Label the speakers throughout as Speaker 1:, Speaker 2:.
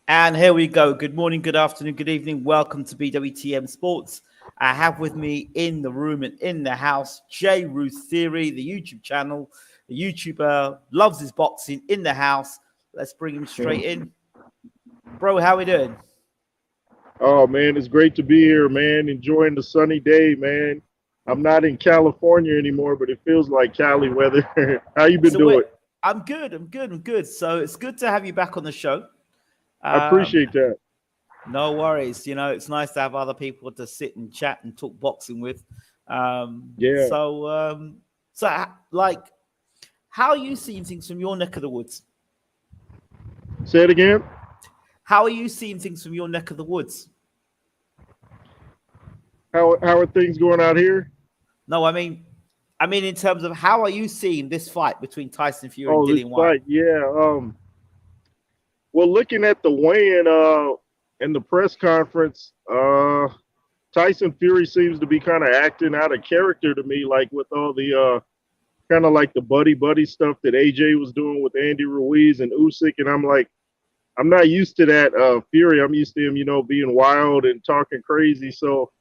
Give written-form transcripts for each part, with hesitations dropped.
Speaker 1: And here we go. Good morning, good afternoon, good evening. Welcome to BWTM Sports. I have with me in the room and in the house, ROOS Theory, the YouTube channel. The YouTuber loves his boxing in the house. Let's bring him straight in. Bro, how we doing?
Speaker 2: Oh, man, it's great to be here, man. Enjoying the sunny day, man. I'm not in California anymore, but it feels like Cali weather. How you been doing?
Speaker 1: I'm good. So it's good to have you back on the show.
Speaker 2: I appreciate that.
Speaker 1: No worries. You know, it's nice to have other people to sit and chat and talk boxing with.
Speaker 2: Yeah.
Speaker 1: So, like, how are you seeing things from your neck of the woods?
Speaker 2: Say it again.
Speaker 1: How are you seeing things from your neck of the woods?
Speaker 2: How are things going out here?
Speaker 1: No, I mean, in terms of how are you seeing this fight between Tyson Fury and DILLIAN Whyte?
Speaker 2: Yeah. Well, looking at the weigh-in and the press conference, Tyson Fury seems to be kind of acting out of character to me, like with all the kind of like the buddy stuff that AJ was doing with Andy Ruiz and Usyk, and I'm like, I'm not used to that Fury. I'm used to him, you know, being wild and talking crazy. So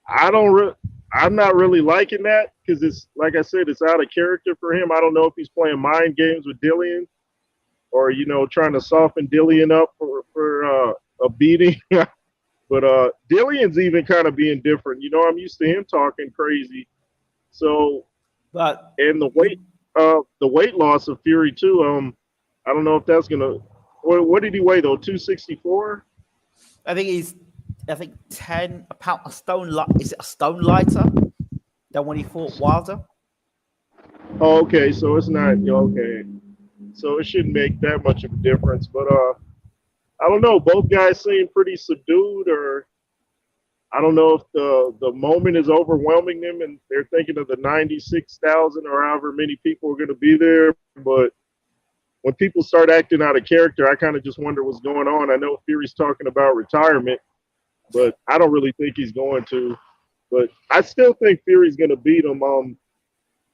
Speaker 2: I'm not really liking that because it's like I said, it's out of character for him. I don't know if he's playing mind games with DILLIAN, or, you know, trying to soften DILLIAN up for a beating. But DILLIAN's even kind of being different. You know, I'm used to him talking crazy. So, and the weight loss of Fury too. I don't know if that's gonna. What did he weigh though? 264.
Speaker 1: I think 10 a pound, a stone. Is it a stone lighter than when he fought Wilder?
Speaker 2: Oh, okay. So it's not okay. So it shouldn't make that much of a difference. But I don't know. Both guys seem pretty subdued, or I don't know if the moment is overwhelming them and they're thinking of the 96,000 or however many people are going to be there. But when people start acting out of character, I kind of just wonder what's going on. I know Fury's talking about retirement, but I don't really think he's going to. But I still think Fury's going to beat him.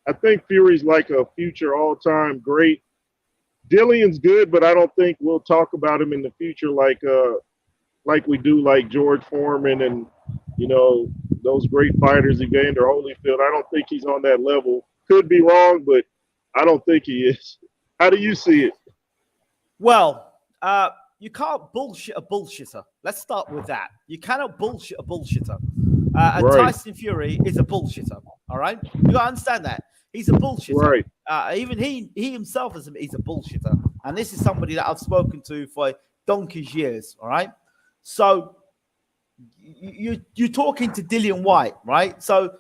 Speaker 2: I think Fury's like a future all-time great. DILLIAN's good, but I don't think we'll talk about him in the future like we do like George Foreman and, you know, those great fighters, Evander Holyfield. I don't think he's on that level. Could be wrong, but I don't think he is. How do you see it?
Speaker 1: Well, you can't bullshit a bullshitter. Let's start with that. You cannot bullshit a bullshitter. And right. Tyson Fury is a bullshitter. All right, you gotta understand that. He's a bullshitter. Right. Even he himself he's a bullshitter. And this is somebody that I've spoken to for donkey's years. All right. So you're talking to DILLIAN Whyte, right? So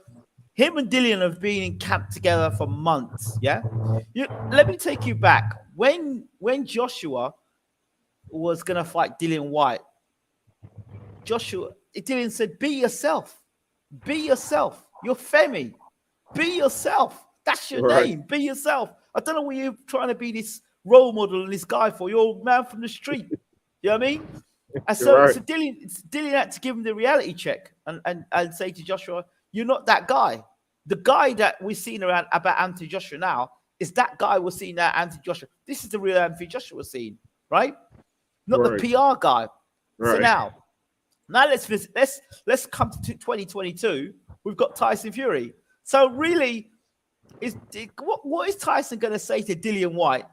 Speaker 1: him and DILLIAN have been in camp together for months. Yeah. Let me take you back. When Joshua was gonna fight DILLIAN Whyte, DILLIAN said, "Be yourself. Be yourself. You're Femi. Be yourself. That's your name. Be yourself. I don't know what you're trying to be this role model and this guy for. You're a man from the street." You know what I mean? And so, so DILLIAN had to give him the reality check and say to Joshua, "You're not that guy. The guy that we're seeing around about Anthony Joshua now is that guy we're seeing now, Anthony Joshua. This is the real Anthony Joshua we're seeing, right? Not the PR guy." Right. So now let's come to 2022. We've got Tyson Fury. So really, what is Tyson going to say to DILLIAN Whyte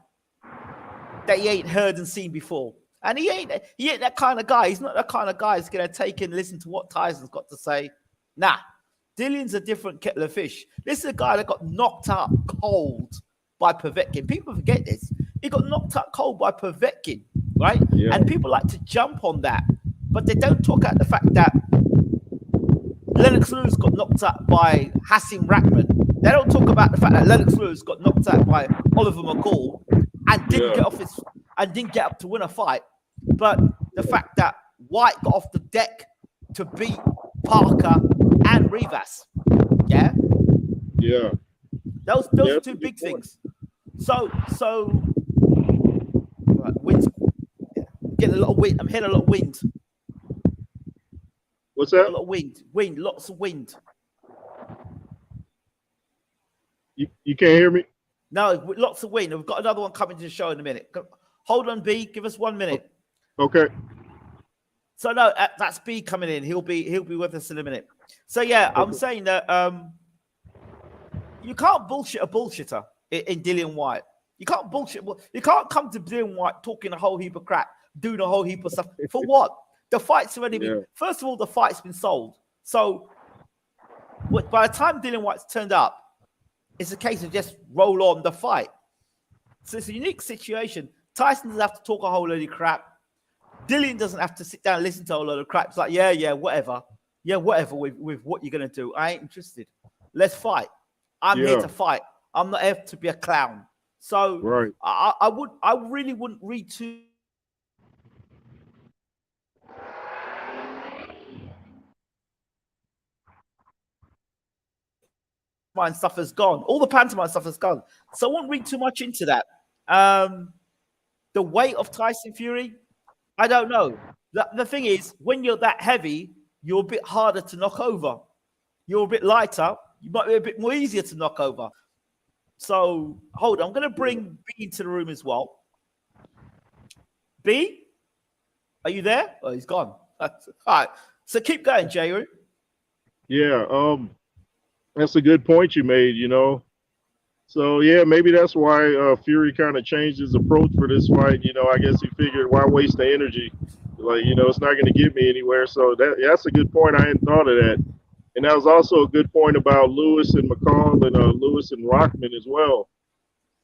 Speaker 1: that he ain't heard and seen before? And he ain't that kind of guy. He's not that kind of guy who's going to take and listen to what Tyson's got to say. Nah, DILLIAN's a different kettle of fish. This is a guy that got knocked out cold by Povetkin. People forget this. He got knocked out cold by Povetkin, right? Yeah. And people like to jump on that, but they don't talk about the fact that Lennox Lewis got knocked out by Hasim Rahman. They don't talk about the fact that Lennox Lewis got knocked out by Oliver McCall and didn't get up to win a fight. But the fact that Whyte got off the deck to beat Parker and Rivas. Yeah,
Speaker 2: Yeah.
Speaker 1: those
Speaker 2: Yeah,
Speaker 1: are
Speaker 2: that's
Speaker 1: two
Speaker 2: a good
Speaker 1: big
Speaker 2: point.
Speaker 1: things. So right, wind's getting a lot of wind. I'm hearing a lot of wind.
Speaker 2: What's
Speaker 1: Got a
Speaker 2: that?
Speaker 1: lot of wind, lots of wind.
Speaker 2: You can't hear me?
Speaker 1: No, lots of wind. We've got another one coming to the show in a minute. Hold on, B. Give us 1 minute.
Speaker 2: Okay.
Speaker 1: So no, that's B coming in. He'll be with us in a minute. So yeah, I'm saying that you can't bullshit a bullshitter in Dillian Whyte. You can't bullshit. You can't come to Dillian Whyte talking a whole heap of crap, doing a whole heap of stuff. For what? The fight's already been. First of all, the fight's been sold. So by the time Dillian Whyte's turned up, it's a case of just roll on the fight. So it's a unique situation. Tyson doesn't have to talk a whole load of crap. Dillian doesn't have to sit down and listen to a whole load of crap. It's like, yeah, whatever. Yeah, whatever with what you're going to do. I ain't interested. Let's fight. I'm here to fight. I'm not here to be a clown. So
Speaker 2: right.
Speaker 1: I really wouldn't read too. Pantomime stuff has gone. All the pantomime stuff has gone. So I won't read too much into that. The weight of Tyson Fury, I don't know. The thing is, when you're that heavy, you're a bit harder to knock over. You're a bit lighter, you might be a bit more easier to knock over. So hold on, I'm going to bring B into the room as well. B, are you there? Oh, he's gone. All right. So keep going, J.
Speaker 2: Yeah. That's a good point you made. So yeah, maybe that's why Fury kind of changed his approach for this fight. I guess he figured, why waste the energy? Like, it's not going to get me anywhere. So that's a good point. I hadn't thought of that. And that was also a good point about Lewis and McCall and Lewis and Rockman as well.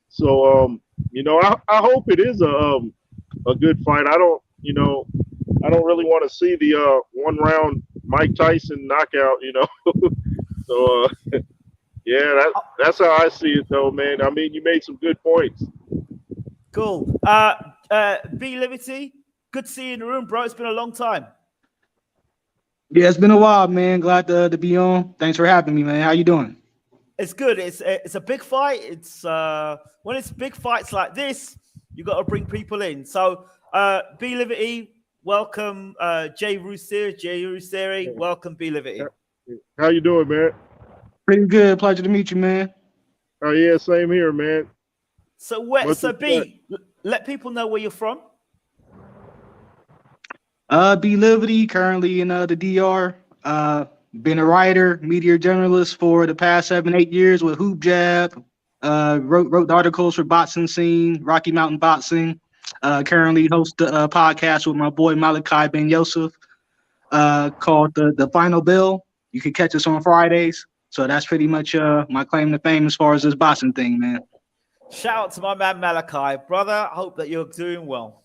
Speaker 2: So I hope it is a good fight. I don't really want to see the 1 round Mike Tyson knockout. So yeah, that's how I see it, though, man. I mean, you made some good points.
Speaker 1: Cool. B Livity, good to see you in the room, bro. It's been a long time.
Speaker 3: Yeah, it's been a while, man. Glad to be on. Thanks for having me, man. How you doing?
Speaker 1: It's good. It's a big fight. It's when it's big fights like this, you got to bring people in. So B Livity, welcome. Jay Rooseri, welcome. B Livity.
Speaker 2: How you doing, man?
Speaker 3: Pretty good. Pleasure to meet you, man.
Speaker 2: Oh yeah, same here, man.
Speaker 1: So B, let people know where you're from.
Speaker 3: BWTM, currently in the DR. Been a writer, media journalist for the past 7-8 years with Hoop Jab. Wrote the articles for Boxing Scene, Rocky Mountain Boxing. Currently host a podcast with my boy Malachi Ben Yosef called the Final Bill. You can catch us on Fridays. So that's pretty much my claim to fame as far as this boxing thing, man.
Speaker 1: Shout out to my man Malachi, brother. I hope that you're doing well.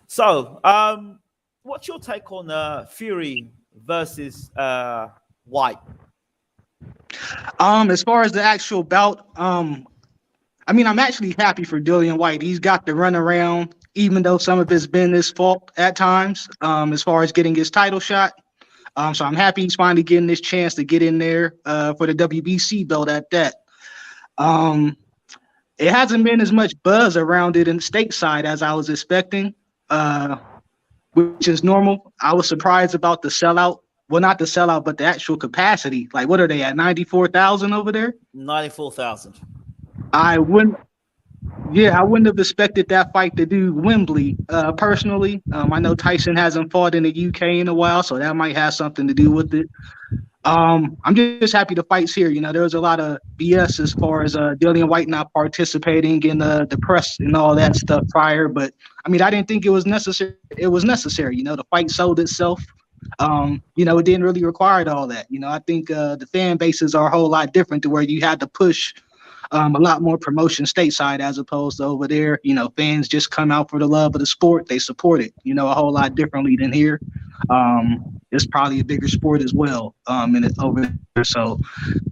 Speaker 1: So, what's your take on Fury versus Whyte?
Speaker 3: As far as the actual bout, I mean, I'm actually happy for Dillian Whyte. He's got the run around, even though some of it's been his fault at times, as far as getting his title shot. So I'm happy he's finally getting this chance to get in there for the WBC belt at that. It hasn't been as much buzz around it in the stateside as I was expecting, which is normal. I was surprised about the sellout. Well, not the sellout, but the actual capacity. Like, what are they at, 94,000 over there?
Speaker 1: 94,000.
Speaker 3: I wouldn't have expected that fight to do Wembley, personally. I know Tyson hasn't fought in the UK in a while, so that might have something to do with it. I'm just happy the fight's here. There was a lot of BS as far as Dillian Whyte not participating in the press and all that stuff prior, but I mean, I didn't think it was necessary. It was necessary. The fight sold itself. It didn't really require all that. I think the fan bases are a whole lot different to where you had to push a lot more promotion stateside as opposed to over there. Fans just come out for the love of the sport. They support it, a whole lot differently than here. It's probably a bigger sport as well over there. So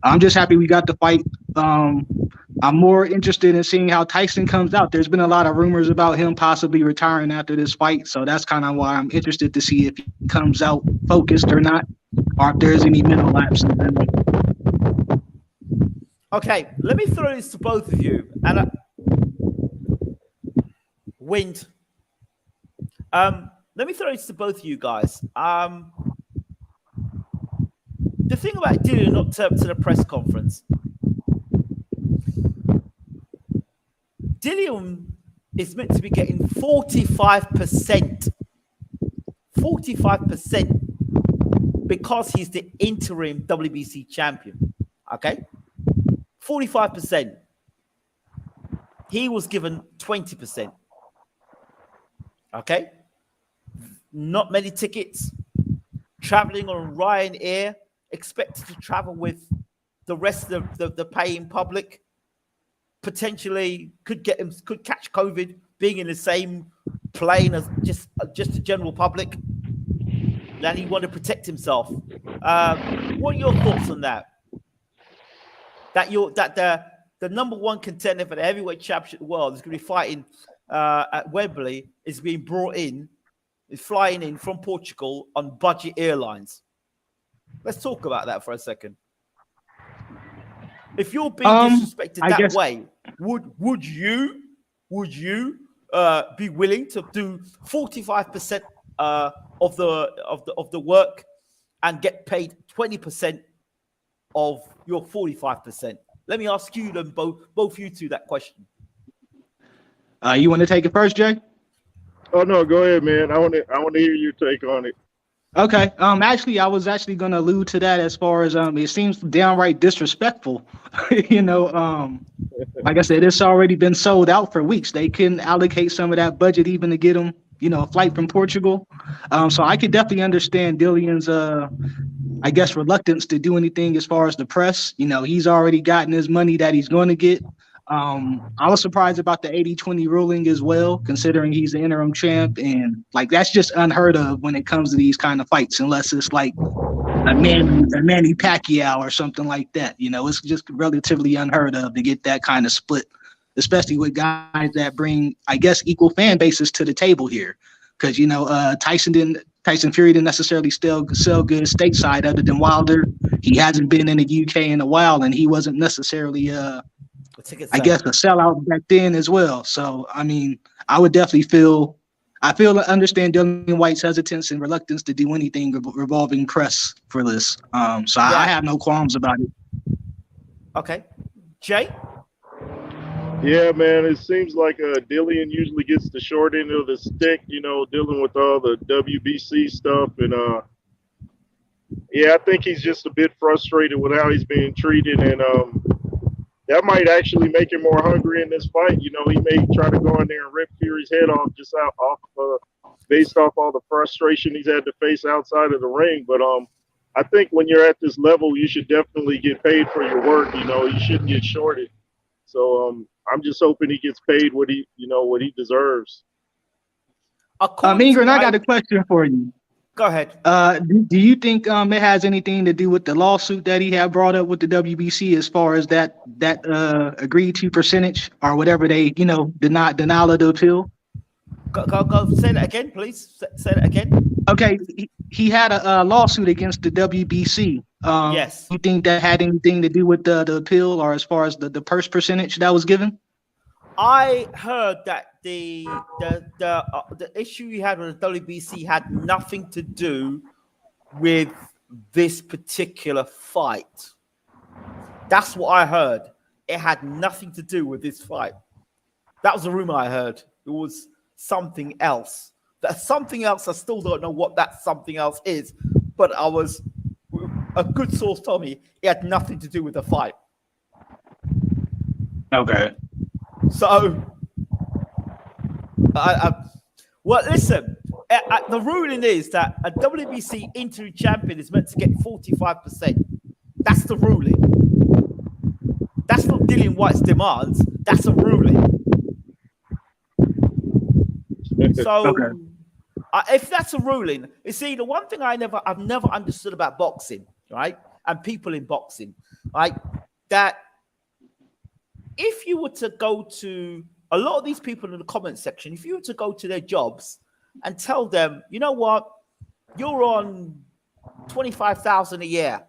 Speaker 3: I'm just happy we got the fight. I'm more interested in seeing how Tyson comes out. There's been a lot of rumors about him possibly retiring after this fight. So that's kind of why I'm interested to see if he comes out focused or not. or if there's any mental lapses in it.
Speaker 1: Okay, let me throw this to both of you. And Wind. Let me throw this to both of you guys. The thing about Dillian not turning up to the press conference, Dillian is meant to be getting 45%. 45% because he's the interim WBC champion. Okay? 45%. He was given 20%. Okay? Not many tickets. Traveling on Ryanair. Expected to travel with the rest of the paying public. Potentially could catch COVID being in the same plane as just the general public. And he wanted to protect himself. What are your thoughts on that? That the number one contender for the heavyweight championship of the world is going to be fighting at Wembley, is being brought in, is flying in from Portugal on budget airlines. Let's talk about that for a second. If you're being disrespected that way, would you be willing to do 45% of the work and get paid 20% of your 45%? Let me ask you them both you two that question.
Speaker 3: You want to take it first, Jay?
Speaker 2: Oh no, go ahead, man. I want to hear your take on it.
Speaker 3: Okay. Actually, I was actually going to allude to that as far as it seems downright disrespectful. You know, like I said, it's already been sold out for weeks. They couldn't allocate some of that budget even to get him, you know, a flight from Portugal. So I could definitely understand Dillian's, I guess, reluctance to do anything as far as the press. You know, he's already gotten his money that he's going to get. I was surprised about the 80-20 ruling as well, considering he's the interim champ, and like that's just unheard of when it comes to these kind of fights, unless it's like a Manny Pacquiao or something like that. You know, it's just relatively unheard of to get that kind of split, especially with guys that bring, I guess, equal fan bases to the table here. Because you know, Tyson Fury didn't necessarily sell goods stateside other than Wilder. He hasn't been in the UK in a while, and he wasn't necessarily I guess a sellout back then as well. So I mean, I would definitely understand Dillian Whyte's hesitance and reluctance to do anything revolving press for this. So I have no qualms about it. Okay,
Speaker 1: Jay.
Speaker 2: Yeah, man, it seems like Dillian usually gets the short end of the stick, you know, dealing with all the WBC stuff. And yeah, I think he's just a bit frustrated with how he's being treated. And that might actually make him more hungry in this fight. You know, he may try to go in there and rip Fury's head off just based off all the frustration he's had to face outside of the ring. But I think when you're at this level, you should definitely get paid for your work. You know, you shouldn't get shorted. So I'm just hoping he gets paid what he deserves.
Speaker 3: Ingrid, I got a question for you.
Speaker 1: Go ahead.
Speaker 3: Do you think it has anything to do with the lawsuit that he had brought up with the WBC as far as that agreed to percentage or whatever they, you know, denial of the appeal?
Speaker 1: Go. Say that again, please. Say that again.
Speaker 3: Okay, he had a lawsuit against the WBC.
Speaker 1: Yes.
Speaker 3: You think that had anything to do with the appeal or as far as the purse percentage that was given?
Speaker 1: I heard that the issue you had with the WBC had nothing to do with this particular fight. That's what I heard. It had nothing to do with this fight. That was a rumor I heard. It was something else. That's something else. I still don't know what that something else is, but a good source told me it had nothing to do with the fight.
Speaker 3: Okay.
Speaker 1: So, well, listen, the ruling is that a WBC interim champion is meant to get 45%. That's the ruling. That's not Dillian Whyte's demands. That's a ruling. So, okay. If that's a ruling, you see, the one thing I've never understood about boxing, right, and people in boxing, right, that if you were to go to a lot of these people in the comment section, if you were to go to their jobs and tell them, you know what, you're on 25,000 a year.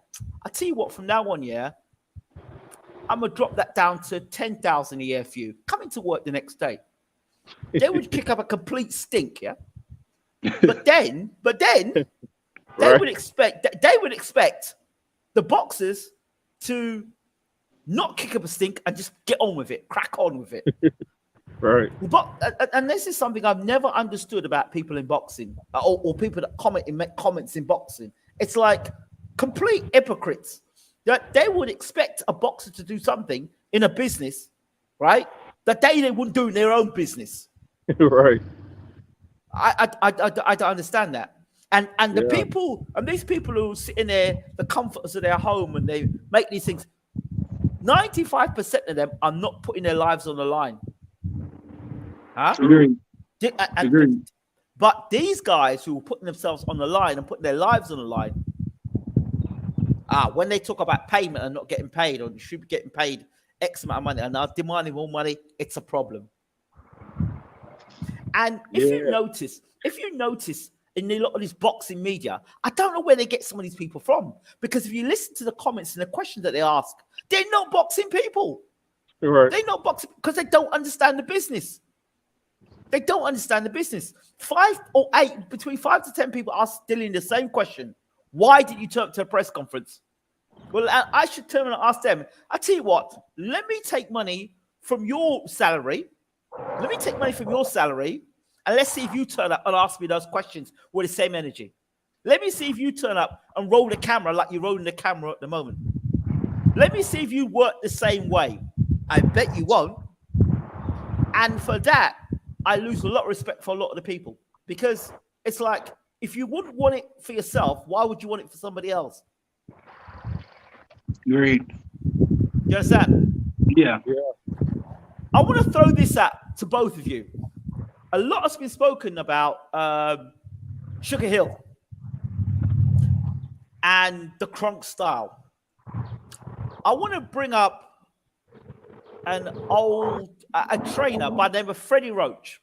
Speaker 1: I tell you what, from now on, yeah, I'm gonna drop that down to 10,000 a year for you. Coming to work the next day. They would kick up a complete stink, yeah. But then they
Speaker 2: Right.
Speaker 1: would expect the boxers to not kick up a stink and just get on with it, crack on with it.
Speaker 2: Right.
Speaker 1: But and this is something I've never understood about people in boxing, or people that make comments in boxing. It's like complete hypocrites. That they would expect a boxer to do something in a business, right? That they wouldn't do in their own business.
Speaker 2: Right.
Speaker 1: I don't understand that. And the people, and these people who sit in the comforts of their home and they make these things, 95% of them are not putting their lives on the line. Huh?
Speaker 3: Agreed.
Speaker 1: And, but these guys who are putting themselves on the line and putting their lives on the line, when they talk about payment and not getting paid, or you should be getting paid X amount of money and are demanding more money, it's a problem. And if you notice in a lot of this boxing media, I don't know where they get some of these people from. Because if you listen to the comments and the questions that they ask, they're not boxing people.
Speaker 2: Right.
Speaker 1: They're not boxing because they don't understand the business. They don't understand the business. 5 or 8, between 5 to 10 people ask Dillian the same question. Why did you turn up to a press conference? Well, I should turn and ask them. I tell you what, let me take money from your salary. Let me take money from your salary, and let's see if you turn up and ask me those questions with the same energy. Let me see if you turn up and roll the camera like you're rolling the camera at the moment. Let me see if you work the same way. I bet you won't. And for that, I lose a lot of respect for a lot of the people, because it's like, if you wouldn't want it for yourself, why would you want it for somebody else?
Speaker 3: Agreed.
Speaker 1: You understand?
Speaker 3: Yeah.
Speaker 1: I want to throw this out to both of you. A lot has been spoken about Sugar Hill and the Crunk style. I want to bring up a trainer by the name of Freddie Roach.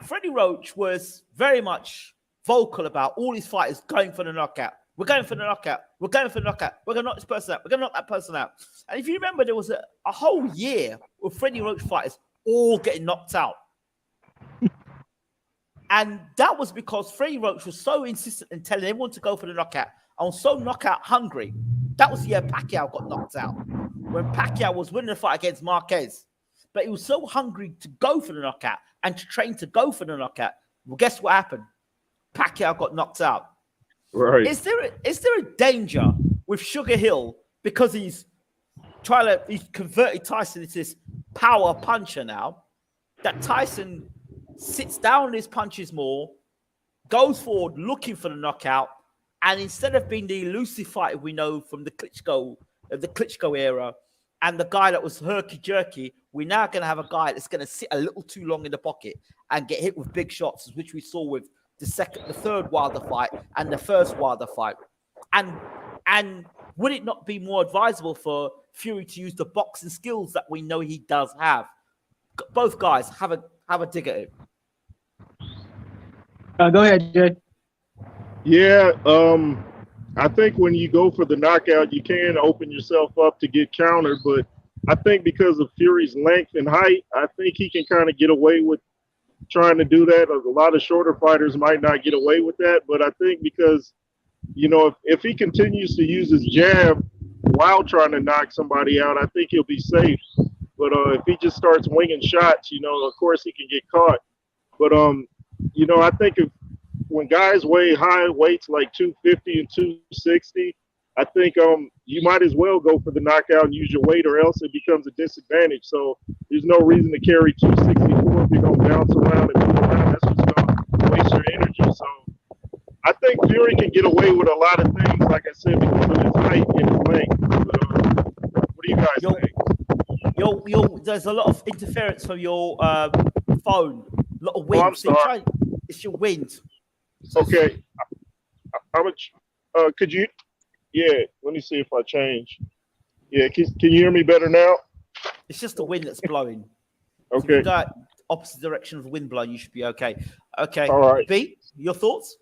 Speaker 1: Freddie Roach was very much vocal about all his fighters going for the knockout. We're going for the knockout. We're going for the knockout. We're going to knock this person out. We're going to knock that person out. And if you remember, there was a whole year with Freddie Roach fighters all getting knocked out. And that was because Freddie Roach was so insistent in telling everyone to go for the knockout and was so knockout hungry. That was the year Pacquiao got knocked out, when Pacquiao was winning the fight against Marquez. But he was so hungry to go for the knockout and to train to go for the knockout. Well, guess what happened? Pacquiao got knocked out.
Speaker 2: Right.
Speaker 1: Is there a danger with Sugar Hill, because he's converted Tyson into this power puncher now, that Tyson sits down on his punches more, goes forward looking for the knockout, and instead of being the elusive fighter we know from the Klitschko era, and the guy that was herky-jerky, we're now going to have a guy that's going to sit a little too long in the pocket and get hit with big shots, which we saw with the third Wilder fight and the first Wilder fight. And would it not be more advisable for Fury to use the boxing skills that we know he does have? Both guys have a dig at it.
Speaker 3: Go ahead, Jay.
Speaker 2: Yeah. I think when you go for the knockout, you can open yourself up to get countered. But I think because of Fury's length and height, I think he can kind of get away with trying to do that. A lot of shorter fighters might not get away with that. But I think because, if he continues to use his jab while trying to knock somebody out, I think he'll be safe. But if he just starts winging shots, of course he can get caught. But, I think when guys weigh high weights like 250 and 260, I think you might as well go for the knockout and use your weight, or else it becomes a disadvantage. So there's no reason to carry 264 if you're going to bounce around and move around. That's just going to waste your energy. So I think Fury can get away with a lot of things, like I said, because of his height and his length. But, what do you guys think?
Speaker 1: There's a lot of interference from your phone, a lot of wind.
Speaker 2: Oh, I'm sorry.
Speaker 1: It's your wind.
Speaker 2: Okay. How much? Could you? Yeah. Let me see if I change. Yeah. Can you hear me better now?
Speaker 1: It's just the wind that's blowing.
Speaker 2: Okay.
Speaker 1: So if you go opposite direction of the wind blowing, you should be okay. Okay.
Speaker 2: All right.
Speaker 1: B, your thoughts?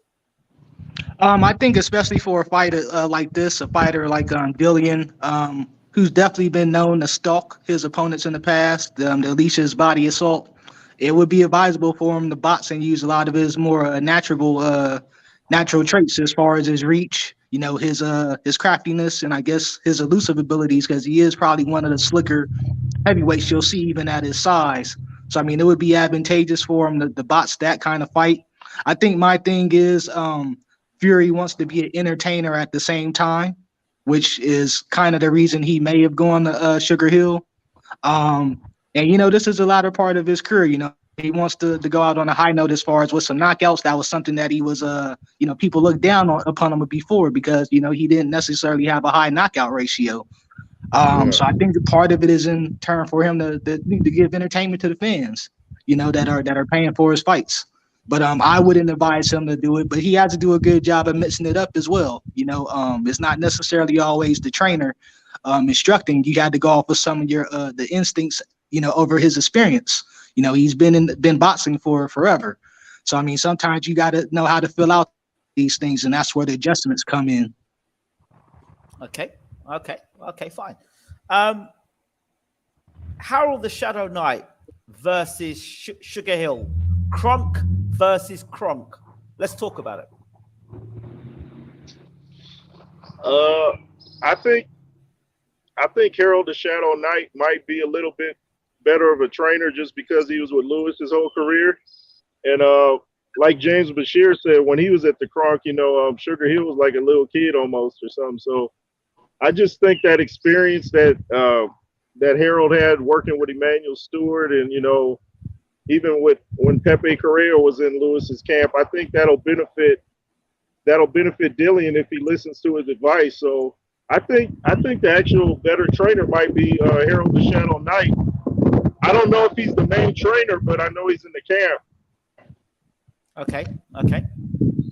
Speaker 3: I think especially for a fighter like this, a fighter like DILLIAN, who's definitely been known to stalk his opponents in the past, to unleash his body assault, it would be advisable for him to box and use a lot of his more natural traits as far as his reach, his craftiness, and I guess his elusive abilities, because he is probably one of the slicker heavyweights you'll see even at his size. So I mean, it would be advantageous for him to box that kind of fight. I think my thing is Fury wants to be an entertainer at the same time, which is kind of the reason he may have gone to Sugar Hill. And this is the latter part of his career. He wants to go out on a high note as far as with some knockouts. That was something that he was, people looked down upon him before because, he didn't necessarily have a high knockout ratio. So I think part of it is in turn for him to give entertainment to the fans, that are paying for his fights. But I wouldn't advise him to do it. But he has to do a good job of mixing it up as well. It's not necessarily always the trainer instructing. You had to go off with some of your the instincts, over his experience. He's been boxing for forever. So I mean, sometimes you got to know how to fill out these things, and that's where the adjustments come in.
Speaker 1: Okay, fine. Harold the Shadow Knight versus Sugar Hill. Kronk versus Kronk. Let's talk about it.
Speaker 2: I think Harold the Shadow Knight might be a little bit better of a trainer just because he was with Lewis his whole career. And like James Bashir said, when he was at the Kronk, Sugar Hill was like a little kid almost or something. So I just think that experience that Harold had working with Emmanuel Stewart and, even with when Pepe Correa was in Lewis's camp, I think that'll benefit DILLIAN if he listens to his advice. So I think the actual better trainer might be Harold the Shadow Knight. I don't know if he's the main trainer, but I know he's in the camp.
Speaker 1: Okay.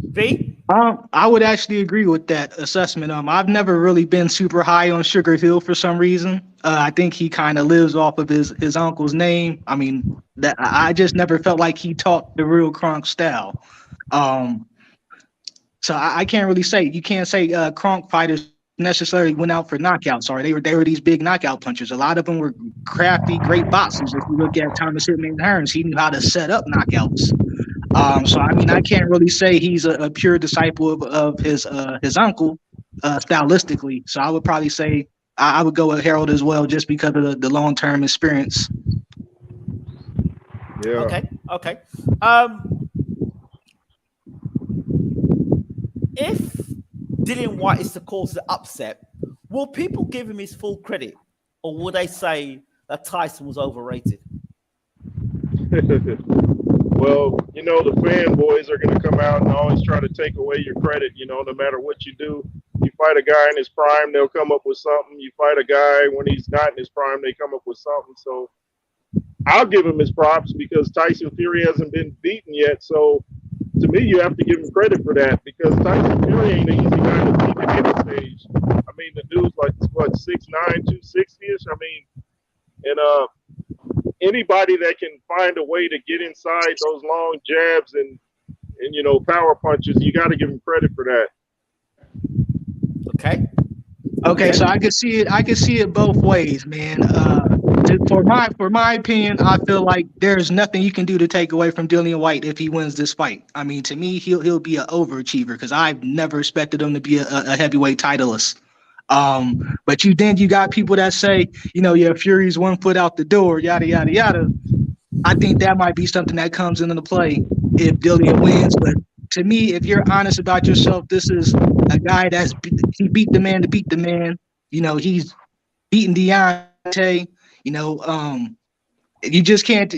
Speaker 1: V?
Speaker 3: I would actually agree with that assessment. I've never really been super high on Sugar Hill for some reason. I think he kind of lives off of his uncle's name. I mean, that I just never felt like he taught the real Kronk style. So I can't really say. You can't say Kronk fighters necessarily went out for knockouts. Or they were these big knockout punchers. A lot of them were crafty, great boxers. If you look at Thomas Hitman Hearns, he knew how to set up knockouts. So I mean, I can't really say he's a pure disciple of his uncle stylistically. So I would probably say I would go with Harold as well, just because of the long-term experience.
Speaker 2: Yeah.
Speaker 1: Okay. If DILLIAN Whyte is the cause of the upset, will people give him his full credit, or will they say that Tyson was overrated?
Speaker 2: Well, the fanboys are going to come out and always try to take away your credit, no matter what you do. You fight a guy in his prime, they'll come up with something. You fight a guy when he's not in his prime, they come up with something. So I'll give him his props because Tyson Fury hasn't been beaten yet. So to me, you have to give him credit for that because Tyson Fury ain't an easy guy to beat at any stage. I mean, the dude's like, 6'9", 260-ish? I mean, and anybody that can find a way to get inside those long jabs and power punches, you got to give him credit for that.
Speaker 3: Okay, so I can see it both ways, man. For my opinion, I feel like there's nothing you can do to take away from DILLIAN Whyte if he wins this fight. I mean, to me, he'll be an overachiever because I've never expected him to be a heavyweight titleist. But you got people that say, Fury's 1 foot out the door, yada yada yada. I think that might be something that comes into play if DILLIAN wins. But to me, if you're honest about yourself, this is a guy he beat the man to beat the man. He's beaten Deontay. You just can't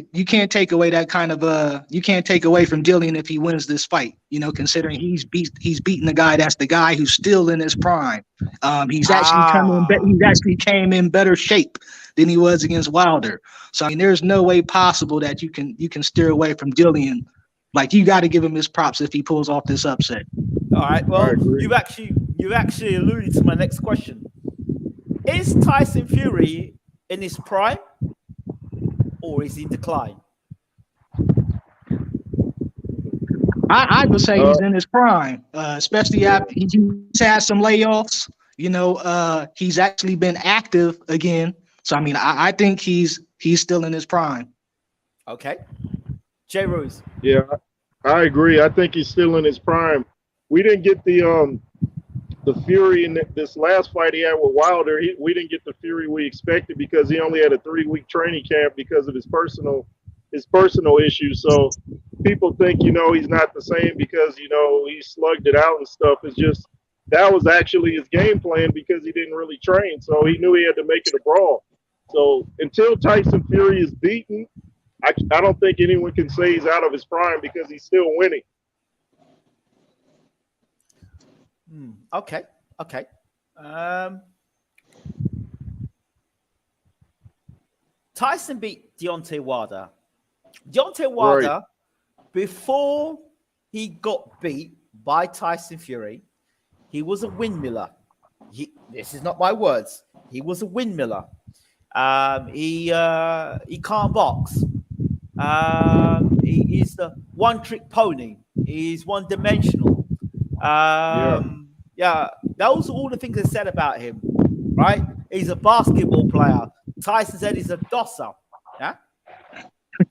Speaker 3: take away that kind of you can't take away from DILLIAN if he wins this fight. Considering he's beaten the guy that's the guy who's still in his prime. He's actually came in better shape than he was against Wilder. So I mean, there's no way possible that you can steer away from DILLIAN. Like, you got to give him his props if he pulls off this upset.
Speaker 1: All right. Well, you actually alluded to my next question. Is Tyson Fury in his prime, or is he in decline?
Speaker 3: I would say
Speaker 2: Uh,
Speaker 3: he's in his prime, especially after he's had some layoffs. He's actually been active again. So I mean, I think he's still in his prime.
Speaker 1: Okay. J. Rose.
Speaker 2: yeah, I agree. I think he's still in his prime. We didn't get the Fury in this last fight he had with Wilder. We didn't get the Fury we expected because he only had a 3-week training camp because of his personal issues. So people think he's not the same because he slugged it out and stuff. It's just that was actually his game plan because he didn't really train. So he knew he had to make it a brawl. So until Tyson Fury is beaten, I don't think anyone can say he's out of his prime because he's still winning.
Speaker 1: Okay. Tyson beat Deontay Wilder. Deontay Wilder,
Speaker 2: Right.
Speaker 1: before he got beat by Tyson Fury, he was a windmiller. This is not my words. He was a windmiller. He can't box. He is the one-trick pony. He's one-dimensional. Yeah, those are all the things they said about him, right? He's a basketball player. Tyson said he's a dosser. Yeah.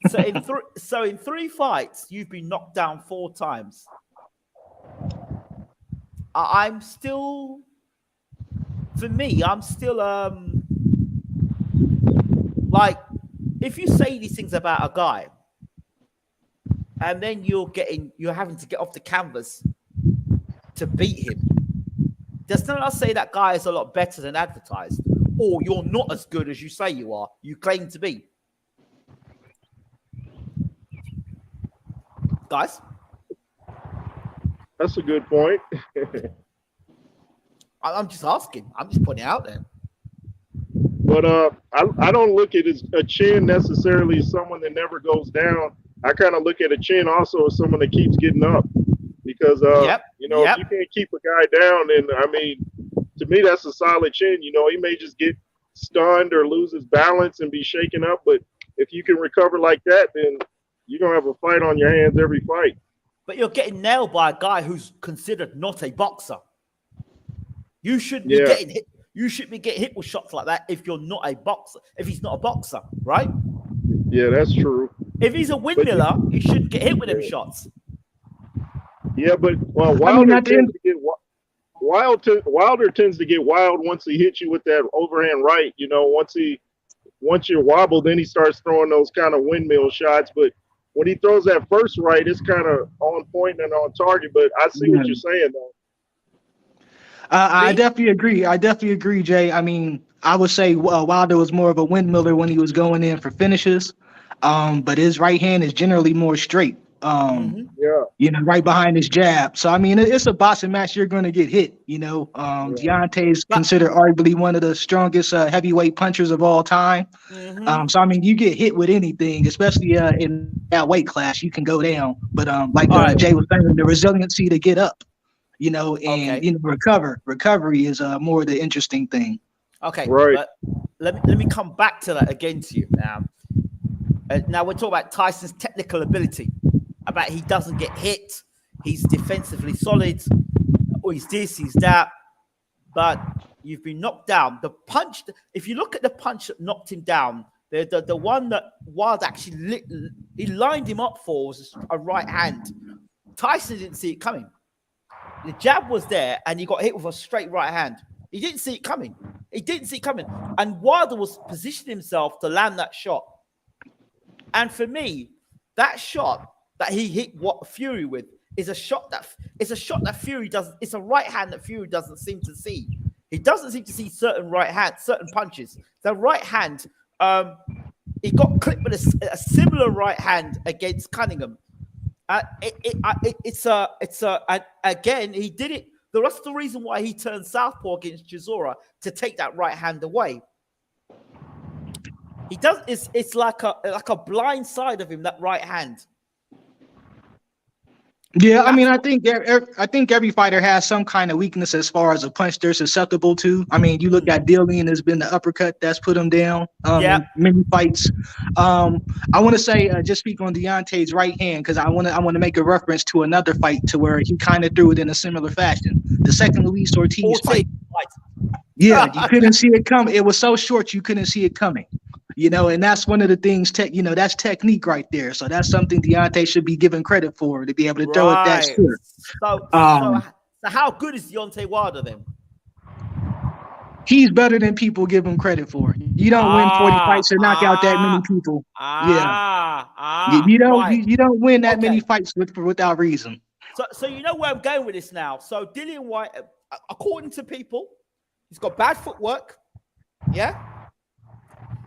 Speaker 1: So in 3 fights, you've been knocked down 4 times. I'm still like, if you say these things about a guy, and then you're having to get off the canvas to beat him, does not say that guy is a lot better than advertised, or you're not as good as you say you are, you claim to be. Guys?
Speaker 2: That's a good point.
Speaker 1: I'm just asking. I'm just putting it out there.
Speaker 2: But I don't look at a chin necessarily as someone that never goes down. I kind of look at a chin also as someone that keeps getting up. Because, if you can't keep a guy down, then, I mean, to me, that's a solid chin. He may just get stunned or lose his balance and be shaken up. But if you can recover like that, then you're going to have a fight on your hands every fight.
Speaker 1: But you're getting nailed by a guy who's considered not a boxer. You shouldn't be getting hit. You shouldn't be getting hit with shots like that if you're not a boxer. If he's not a boxer, right?
Speaker 2: Yeah, that's true.
Speaker 1: If he's a windmiller, he shouldn't get hit with them shots.
Speaker 2: Yeah, but Wilder tends to get wild once he hits you with that overhand right. Once you're wobbled, then he starts throwing those kind of windmill shots. But when he throws that first right, it's kind of on point and on target. But I see what you're saying, though.
Speaker 3: I definitely agree, Jay. I mean, I would say Wilder was more of a windmiller when he was going in for finishes, but his right hand is generally more straight. Right behind his jab. So I mean, it's a boxing match. You're going to get hit. Deontay is considered arguably one of the strongest heavyweight punchers of all time. So I mean, you get hit with anything, especially in that weight class, you can go down. But Jay was saying, the resiliency to get up. Recovery is more the interesting thing.
Speaker 1: Okay,
Speaker 2: right.
Speaker 1: But let me come back to that again to you now. Now we're talking about Tyson's technical ability, about he doesn't get hit, he's defensively solid, or he's this, he's that, but you've been knocked down. The punch, if you look at the punch that knocked him down, the one that Wilder actually he lined him up for was a right hand. Tyson didn't see it coming. The jab was there, and he got hit with a straight right hand. He didn't see it coming. And Wilder was positioning himself to land that shot. And for me, that shot that he hit Fury with is a shot that Fury doesn't. It's a right hand that Fury doesn't seem to see. He doesn't seem to see certain punches. The right hand, he got clipped with a similar right hand against Cunningham. Again, he did it. That's the reason why he turned Southpaw against Chisora to take that right hand away. He does. It's like a blind side of him, that right hand.
Speaker 3: Yeah, I mean, I think every fighter has some kind of weakness as far as a punch they're susceptible to. I mean, you look at DILLIAN, has been the uppercut that's put him down
Speaker 1: Yeah.
Speaker 3: in many fights. I want to say just speak on Deontay's right hand because I want to make a reference to another fight to where he kind of threw it in a similar fashion. The second Luis Ortiz fight. Yeah, you couldn't see it coming. It was so short you couldn't see it coming. You know, and that's one of the things, that's technique right there. So that's something Deontay should be given credit for, to be able to throw it that short.
Speaker 1: So how good is Deontay Wilder then?
Speaker 3: He's better than people give him credit for. You don't win 40 fights to knock out that many people. You don't win that many fights without reason.
Speaker 1: So you know where I'm going with this now. So Dillian Whyte, according to people, he's got bad footwork. Yeah.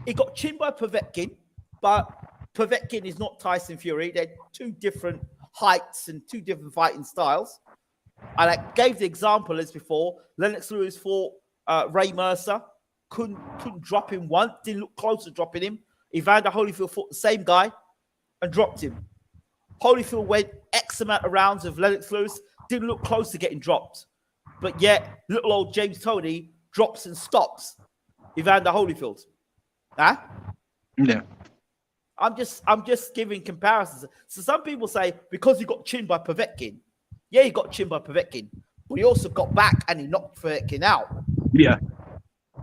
Speaker 1: He got chinned by Povetkin, but Povetkin is not Tyson Fury. They're two different heights and two different fighting styles. And I gave the example as before. Lennox Lewis fought Ray Mercer, couldn't drop him once, didn't look close to dropping him. Evander Holyfield fought the same guy and dropped him. Holyfield went X amount of rounds of Lennox Lewis, didn't look close to getting dropped. But yet, little old James Toney drops and stops Evander Holyfield. Huh?
Speaker 3: Yeah.
Speaker 1: I'm just giving comparisons. So some people say because he got chinned by Povetkin. Yeah, he got chinned by Povetkin, but he also got back and he knocked Povetkin out.
Speaker 3: Yeah.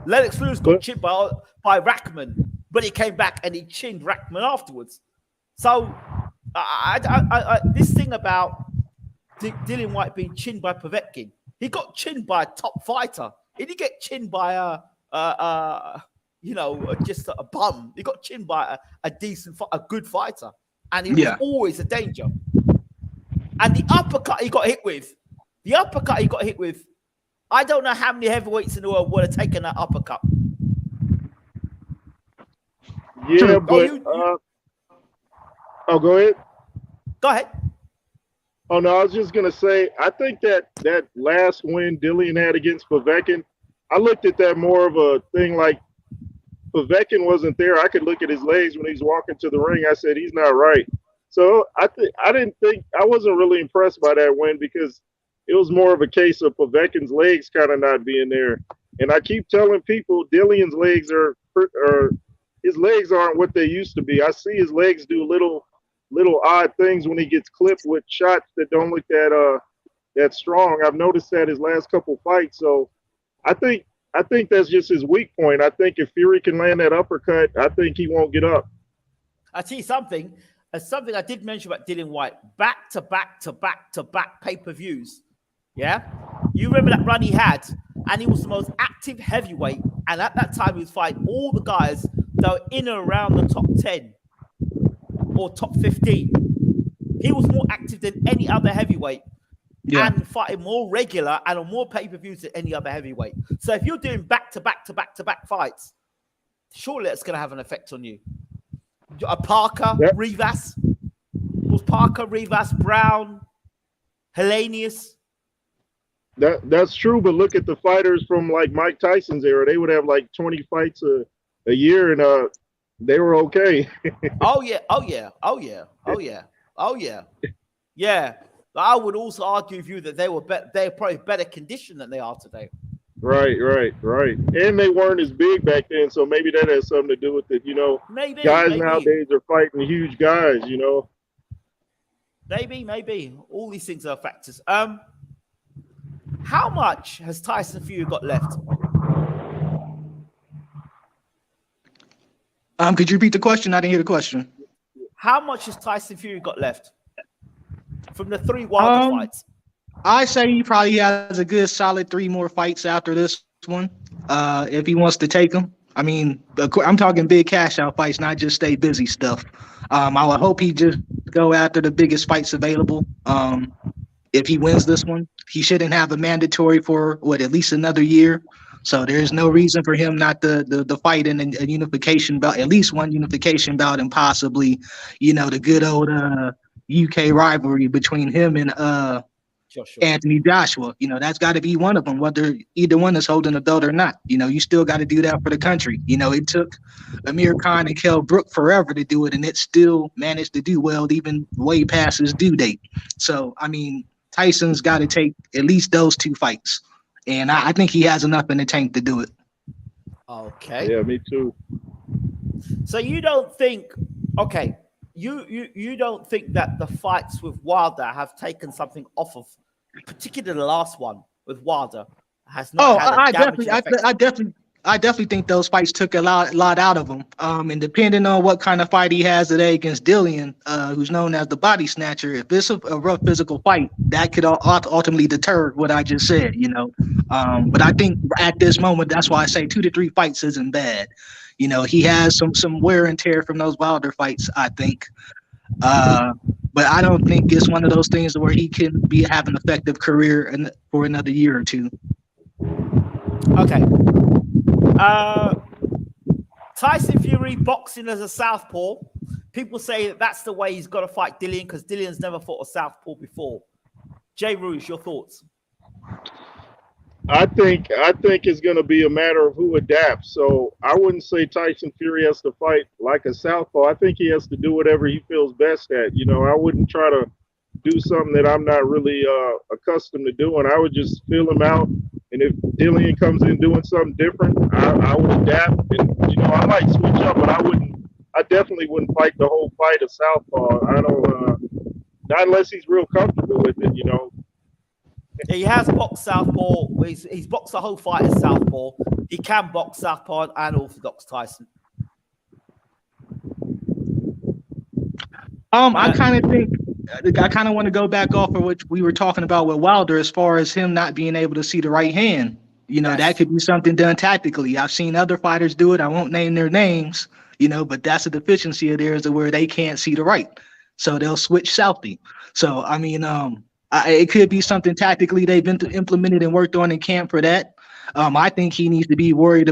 Speaker 1: Lennox Lewis got chinned by Rackman, but he came back and he chinned Rackman afterwards. So this thing about Dillian Whyte being chinned by Povetkin, he got chinned by a top fighter. He didn't get chinned by just a bum. He got chinned by a good fighter, and he was always a danger. And the uppercut he got hit with, I don't know how many heavyweights in the world would have taken that uppercut.
Speaker 2: Yeah, but go ahead.
Speaker 1: Go ahead.
Speaker 2: Oh no, I was just gonna say, I think that last win Dillian had against Povetkin, I looked at that more of a thing like Povetkin wasn't there. I could look at his legs when he's walking to the ring. I said he's not right. So I wasn't really impressed by that win because it was more of a case of Povetkin's legs kind of not being there. And I keep telling people Dillian's legs his legs aren't what they used to be. I see his legs do little odd things when he gets clipped with shots that don't look that strong. I've noticed that his last couple fights. So I think that's just his weak point. I think if Fury can land that uppercut, I think he won't get up.
Speaker 1: I tell you something. Something I did mention about Dillian Whyte, back to back pay-per-views. Yeah, you remember that run he had, and he was the most active heavyweight. And at that time, he was fighting all the guys that were in and around the top 10 or top 15. He was more active than any other heavyweight. Yeah. And fighting more regular and on more pay-per-views than any other heavyweight. So if you're doing back-to-back fights, surely that's going to have an effect on you. Parker, Rivas. Was Parker, Rivas, Brown, Helenius?
Speaker 2: That's true, but look at the fighters from like Mike Tyson's era. They would have like 20 fights a year, and they were okay.
Speaker 1: Yeah. But I would also argue with you that they're probably better conditioned than they are today.
Speaker 2: Right. And they weren't as big back then, so maybe that has something to do with it. Maybe nowadays are fighting huge guys.
Speaker 1: Maybe all these things are factors. How much has Tyson Fury got left?
Speaker 3: Could you repeat the question? I didn't hear the question.
Speaker 1: How much has Tyson Fury got left from the 3 Wilder fights?
Speaker 3: I say he probably has a good solid 3 more fights after this one, if he wants to take them. I mean, I'm talking big cash out fights, not just stay busy stuff. I would hope he just go after the biggest fights available. If he wins this one, he shouldn't have a mandatory for at least another year. So there's no reason for him not to fight in a unification bout, at least one unification bout, and possibly, the good old UK rivalry between him and Anthony Joshua. That's got to be one of them, whether either one is holding a belt or not. You still got to do that for the country. It took Amir Khan and Kell Brook forever to do it, and it still managed to do well, even way past his due date. So, Tyson's got to take at least those 2 fights, and I think he has enough in the tank to do it.
Speaker 1: Okay.
Speaker 2: Yeah, me too.
Speaker 1: So you don't think, you don't think that the fights with Wilder have taken something off of, particularly the last one with Wilder, has not had a damaging effect?
Speaker 3: I definitely think those fights took a lot out of him. And depending on what kind of fight he has today against DILLIAN, who's known as the body snatcher, if it's a rough physical fight, that could ultimately deter what I just said, But I think at this moment, that's why I say 2 to 3 fights isn't bad. He has some wear and tear from those Wilder fights, I think. But I don't think it's one of those things where he can have an effective career for another year or 2.
Speaker 1: Okay. Tyson Fury boxing as a southpaw. People say that's the way he's got to fight DILLIAN because DILLIAN's never fought a southpaw before. Jay Roos, your thoughts?
Speaker 2: I think it's going to be a matter of who adapts. So I wouldn't say Tyson Fury has to fight like a southpaw. I think he has to do whatever he feels best at. I wouldn't try to do something that I'm not really accustomed to doing. I would just feel him out. And if DILLIAN comes in doing something different, I would adapt. And, I might switch up, but I definitely wouldn't fight the whole fight of southpaw. I don't, not unless he's real comfortable with it,
Speaker 1: Yeah, he has boxed southpaw. He's boxed the whole fight as southpaw. He can box southpaw and orthodox, Tyson.
Speaker 3: I kind of want to go back off of what we were talking about with Wilder as far as him not being able to see the right hand. That could be something done tactically. I've seen other fighters do it. I won't name their names, but that's a deficiency of theirs where they can't see the right. So they'll switch southie. So, it could be something tactically they've been implemented and worked on in camp for that. I think he needs to be more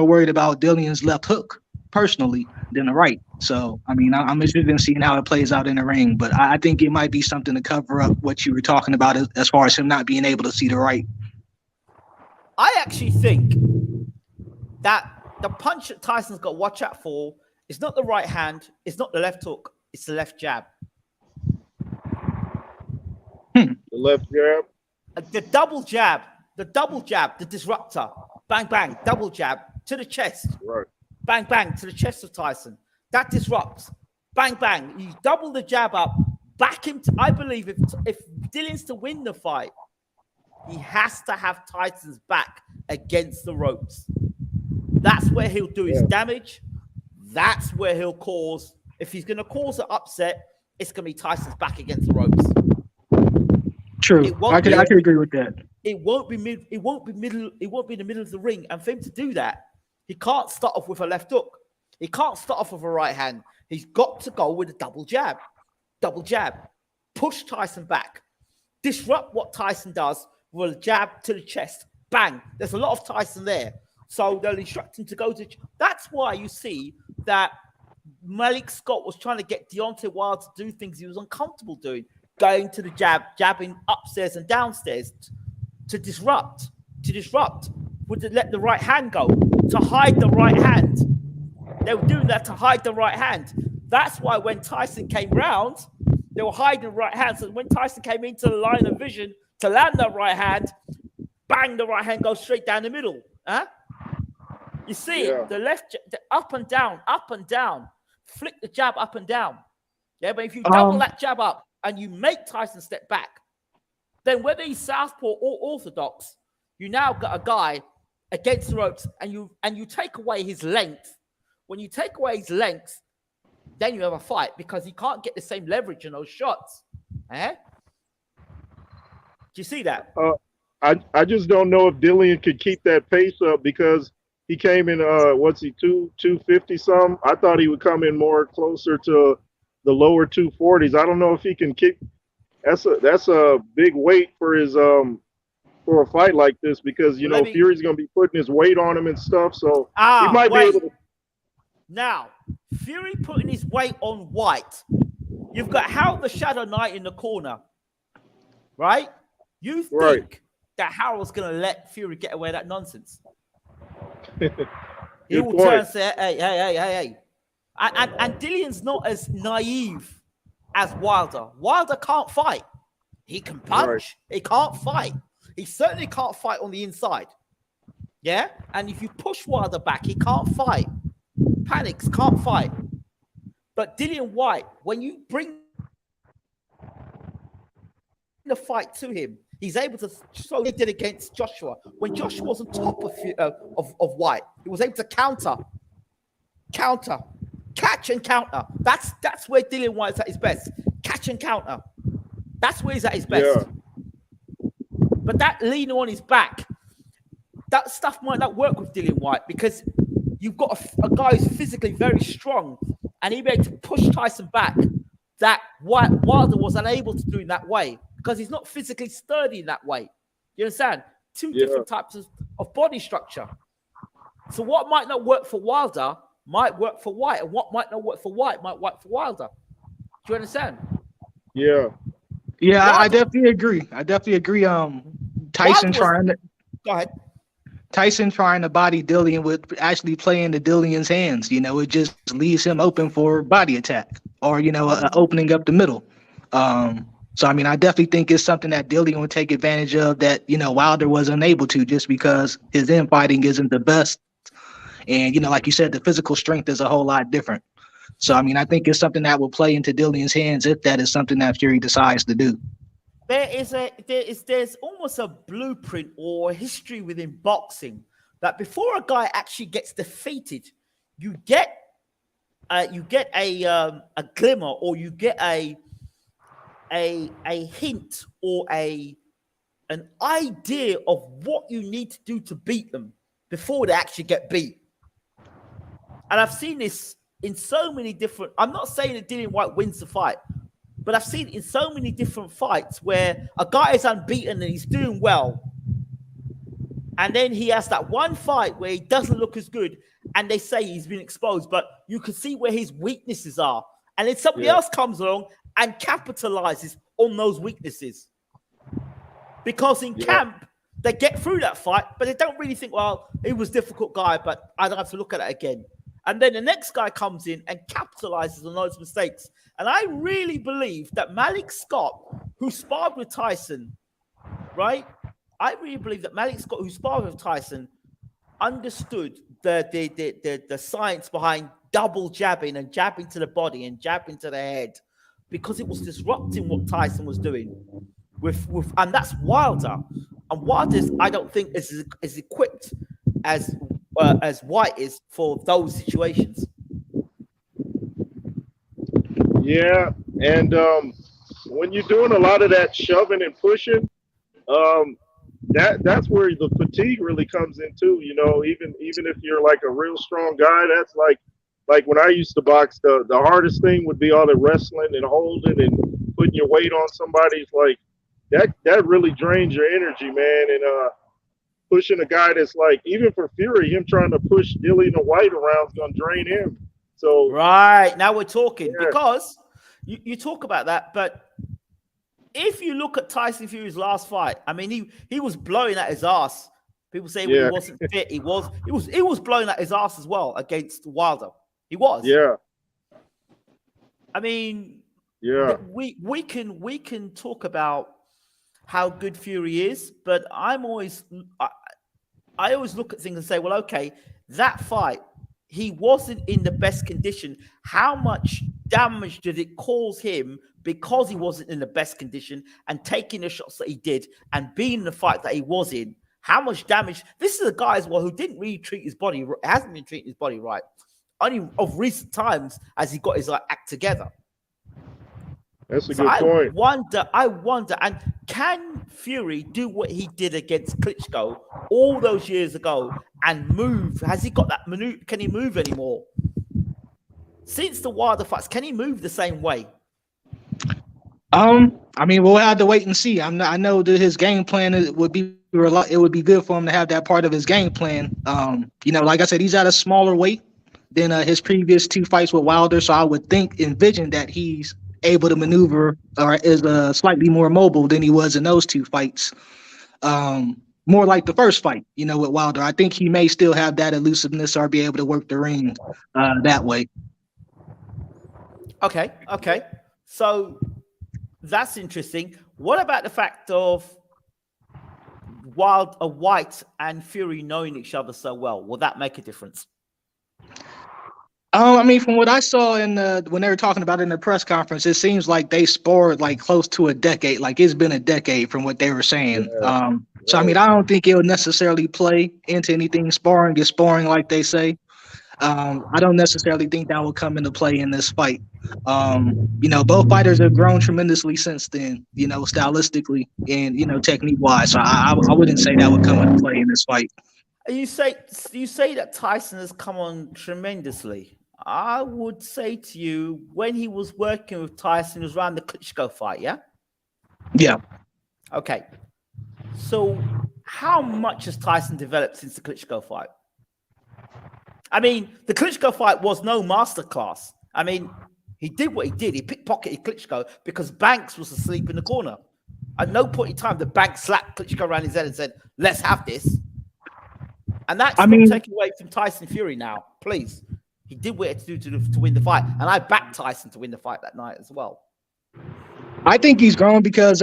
Speaker 3: worried about DILLIAN's left hook personally than the right. So, I'm interested in seeing how it plays out in the ring, but I think it might be something to cover up what you were talking about as far as him not being able to see the right.
Speaker 1: I actually think that the punch that Tyson's got to watch out for is not the right hand, it's not the left hook, it's the left jab.
Speaker 2: The left jab?
Speaker 1: The double jab, the disruptor. Bang, bang, double jab to the chest.
Speaker 2: Right.
Speaker 1: Bang, bang, to the chest of Tyson. That disrupts. Bang, bang. You double the jab up, back him. I believe if DILLIAN's to win the fight, he has to have Tyson's back against the ropes. That's where he'll do his damage. That's where he'll cause. If he's going to cause an upset, it's going to be Tyson's back against the ropes.
Speaker 3: True. I can agree with that.
Speaker 1: It won't be in the middle of the ring. And for him to do that, he can't start off with a left hook. He can't start off with a right hand. He's got to go with a double jab. Double jab. Push Tyson back. Disrupt what Tyson does with a jab to the chest. Bang. There's a lot of Tyson there. So they'll instruct him to go to... That's why you see that Malik Scott was trying to get Deontay Wilder to do things he was uncomfortable doing. Going to the jab, jabbing upstairs and downstairs to disrupt. Would let the right hand go, to hide the right hand. They were doing that to hide the right hand. That's why when Tyson came round, they were hiding the right hand. So when Tyson came into the line of vision to land that right hand, bang, the right hand goes straight down the middle. Huh? You see it, the left, the up and down, flick the jab up and down. Yeah, but if you double that jab up and you make Tyson step back, then whether he's southpaw or orthodox, you now got a guy against the ropes, and you take away his length. When you take away his length, then you have a fight because he can't get the same leverage in those shots. Eh? Do you see that?
Speaker 2: I just don't know if DILLIAN could keep that pace up because he came in 250 something. I thought he would come in more closer to the lower 240s. I don't know if he can keep. That's a big weight for his for a fight like this because Fury's going to be putting his weight on him and stuff. So he might be able to.
Speaker 1: Now, Fury putting his weight on Whyte. You've got Hal the Shadow Knight in the corner, right? You
Speaker 2: Right.
Speaker 1: think that Harold's going to let Fury get away with that nonsense? He
Speaker 2: Good
Speaker 1: will
Speaker 2: point.
Speaker 1: turn and say, hey. And Dillian's not as naive as Wilder. Wilder can't fight. He can punch. He can't fight. He certainly can't fight on the inside. Yeah? And if you push Wilder back, he can't fight. Panics, can't fight. But Dillian Whyte, when you bring the fight to him, he's able to show he did against Joshua. When Joshua was on top of Whyte, he was able to counter, catch and counter. That's where Dillian Whyte's at his best. Catch and counter. That's where he's at his best.
Speaker 2: Yeah.
Speaker 1: But that leaning on his back, that stuff might not work with Dillian Whyte because you've got a guy who's physically very strong and he'll be able to push Tyson back that Wilder was unable to do in that way because he's not physically sturdy in that way. You understand? Two different types of body structure. So what might not work for Wilder might work for Whyte, and what might not work for Whyte might work for Wilder. Do you understand?
Speaker 2: Yeah.
Speaker 3: Yeah, I definitely agree. Tyson trying to
Speaker 1: go ahead.
Speaker 3: Tyson trying to body Dillian with actually playing the Dillian's hands. It just leaves him open for body attack or opening up the middle. So I mean, I definitely think it's something that Dillian would take advantage of that Wilder was unable to, just because his infighting isn't the best, and like you said, the physical strength is a whole lot different. So, I mean, I think it's something that will play into Dillian's hands if that is something that Fury decides to do.
Speaker 1: There's almost a blueprint or a history within boxing that before a guy actually gets defeated, you get a glimmer, or you get a hint or an idea of what you need to do to beat them before they actually get beat. And I've seen this in so many different, I'm not saying that Dillian Whyte wins the fight, but I've seen it in so many different fights where a guy is unbeaten and he's doing well. And then he has that one fight where he doesn't look as good and they say he's been exposed, but you can see where his weaknesses are. And then somebody else comes along and capitalizes on those weaknesses. Because in camp, they get through that fight, but they don't really think, well, he was a difficult guy, but I don't have to look at it again. And then the next guy comes in and capitalizes on those mistakes. And I really believe that Malik Scott, who sparred with Tyson, right? I really believe that Malik Scott, who sparred with Tyson, understood the science behind double jabbing and jabbing to the body and jabbing to the head, because it was disrupting what Tyson was doing. And that's Wilder. And Wilder, I don't think, is equipped as Whyte is for those situations.
Speaker 2: Yeah, and when you're doing a lot of that shoving and pushing, that's where the fatigue really comes in too. Even if you're like a real strong guy, that's like when I used to box, the hardest thing would be all the wrestling and holding and putting your weight on somebody's like that really drains your energy, man. And pushing a guy that's like, even for Fury, him trying to push Dillian Whyte around is gonna drain him. So
Speaker 1: right, now we're talking, because you talk about that, but if you look at Tyson Fury's last fight, I mean, he was blowing at his ass. People say when he wasn't fit, he was blowing at his ass as well against Wilder. He was.
Speaker 2: Yeah.
Speaker 1: I mean, we can talk about how good Fury is, but I always look at things and say, well, okay, that fight, he wasn't in the best condition. How much damage did it cause him because he wasn't in the best condition and taking the shots that he did and being in the fight that he was in? How much damage? This is a guy as well who didn't really treat his body, hasn't been treating his body right. Only of recent times as he got his act together.
Speaker 2: That's a good point.
Speaker 1: I wonder, and can Fury do what he did against Klitschko all those years ago and move? Has he got that maneuver? Can he move anymore? Since the Wilder fights, can he move the same way?
Speaker 3: I mean, we'll have to wait and see. I know that his game plan would be good for him to have that part of his game plan. Like I said, he's at a smaller weight than his previous two fights with Wilder, so I would envision that he's able to maneuver or is slightly more mobile than he was in those two fights. More like the first fight, you know, with Wilder. I think he may still have that elusiveness or be able to work the ring that way.
Speaker 1: Okay. So that's interesting. What about the fact of Whyte and Fury knowing each other so well? Will that make a difference?
Speaker 3: I mean, from what I saw in when they were talking about it in the press conference, it seems like they sparred like close to a decade. Like it's been a decade from what they were saying.
Speaker 2: Yeah.
Speaker 3: So I mean, I don't think it would necessarily play into anything sparring like they say. I don't necessarily think that will come into play in this fight. You know, both fighters have grown tremendously since then, you know, stylistically and, you know, technique wise. So I wouldn't say that would come into play in this fight.
Speaker 1: You say that Tyson has come on tremendously. I would say to you, when he was working with Tyson, it was around the Klitschko fight, yeah?
Speaker 3: Yeah.
Speaker 1: Okay. So how much has Tyson developed since the Klitschko fight? I mean, the Klitschko fight was no masterclass. I mean, he did what he did. He pickpocketed Klitschko because Banks was asleep in the corner. At no point in time did Banks slap Klitschko around his head and said, let's have this. And that's taken away from Tyson Fury now, please. He did what he had to do to win the fight. And I backed Tyson to win the fight that night as well.
Speaker 3: I think he's grown because,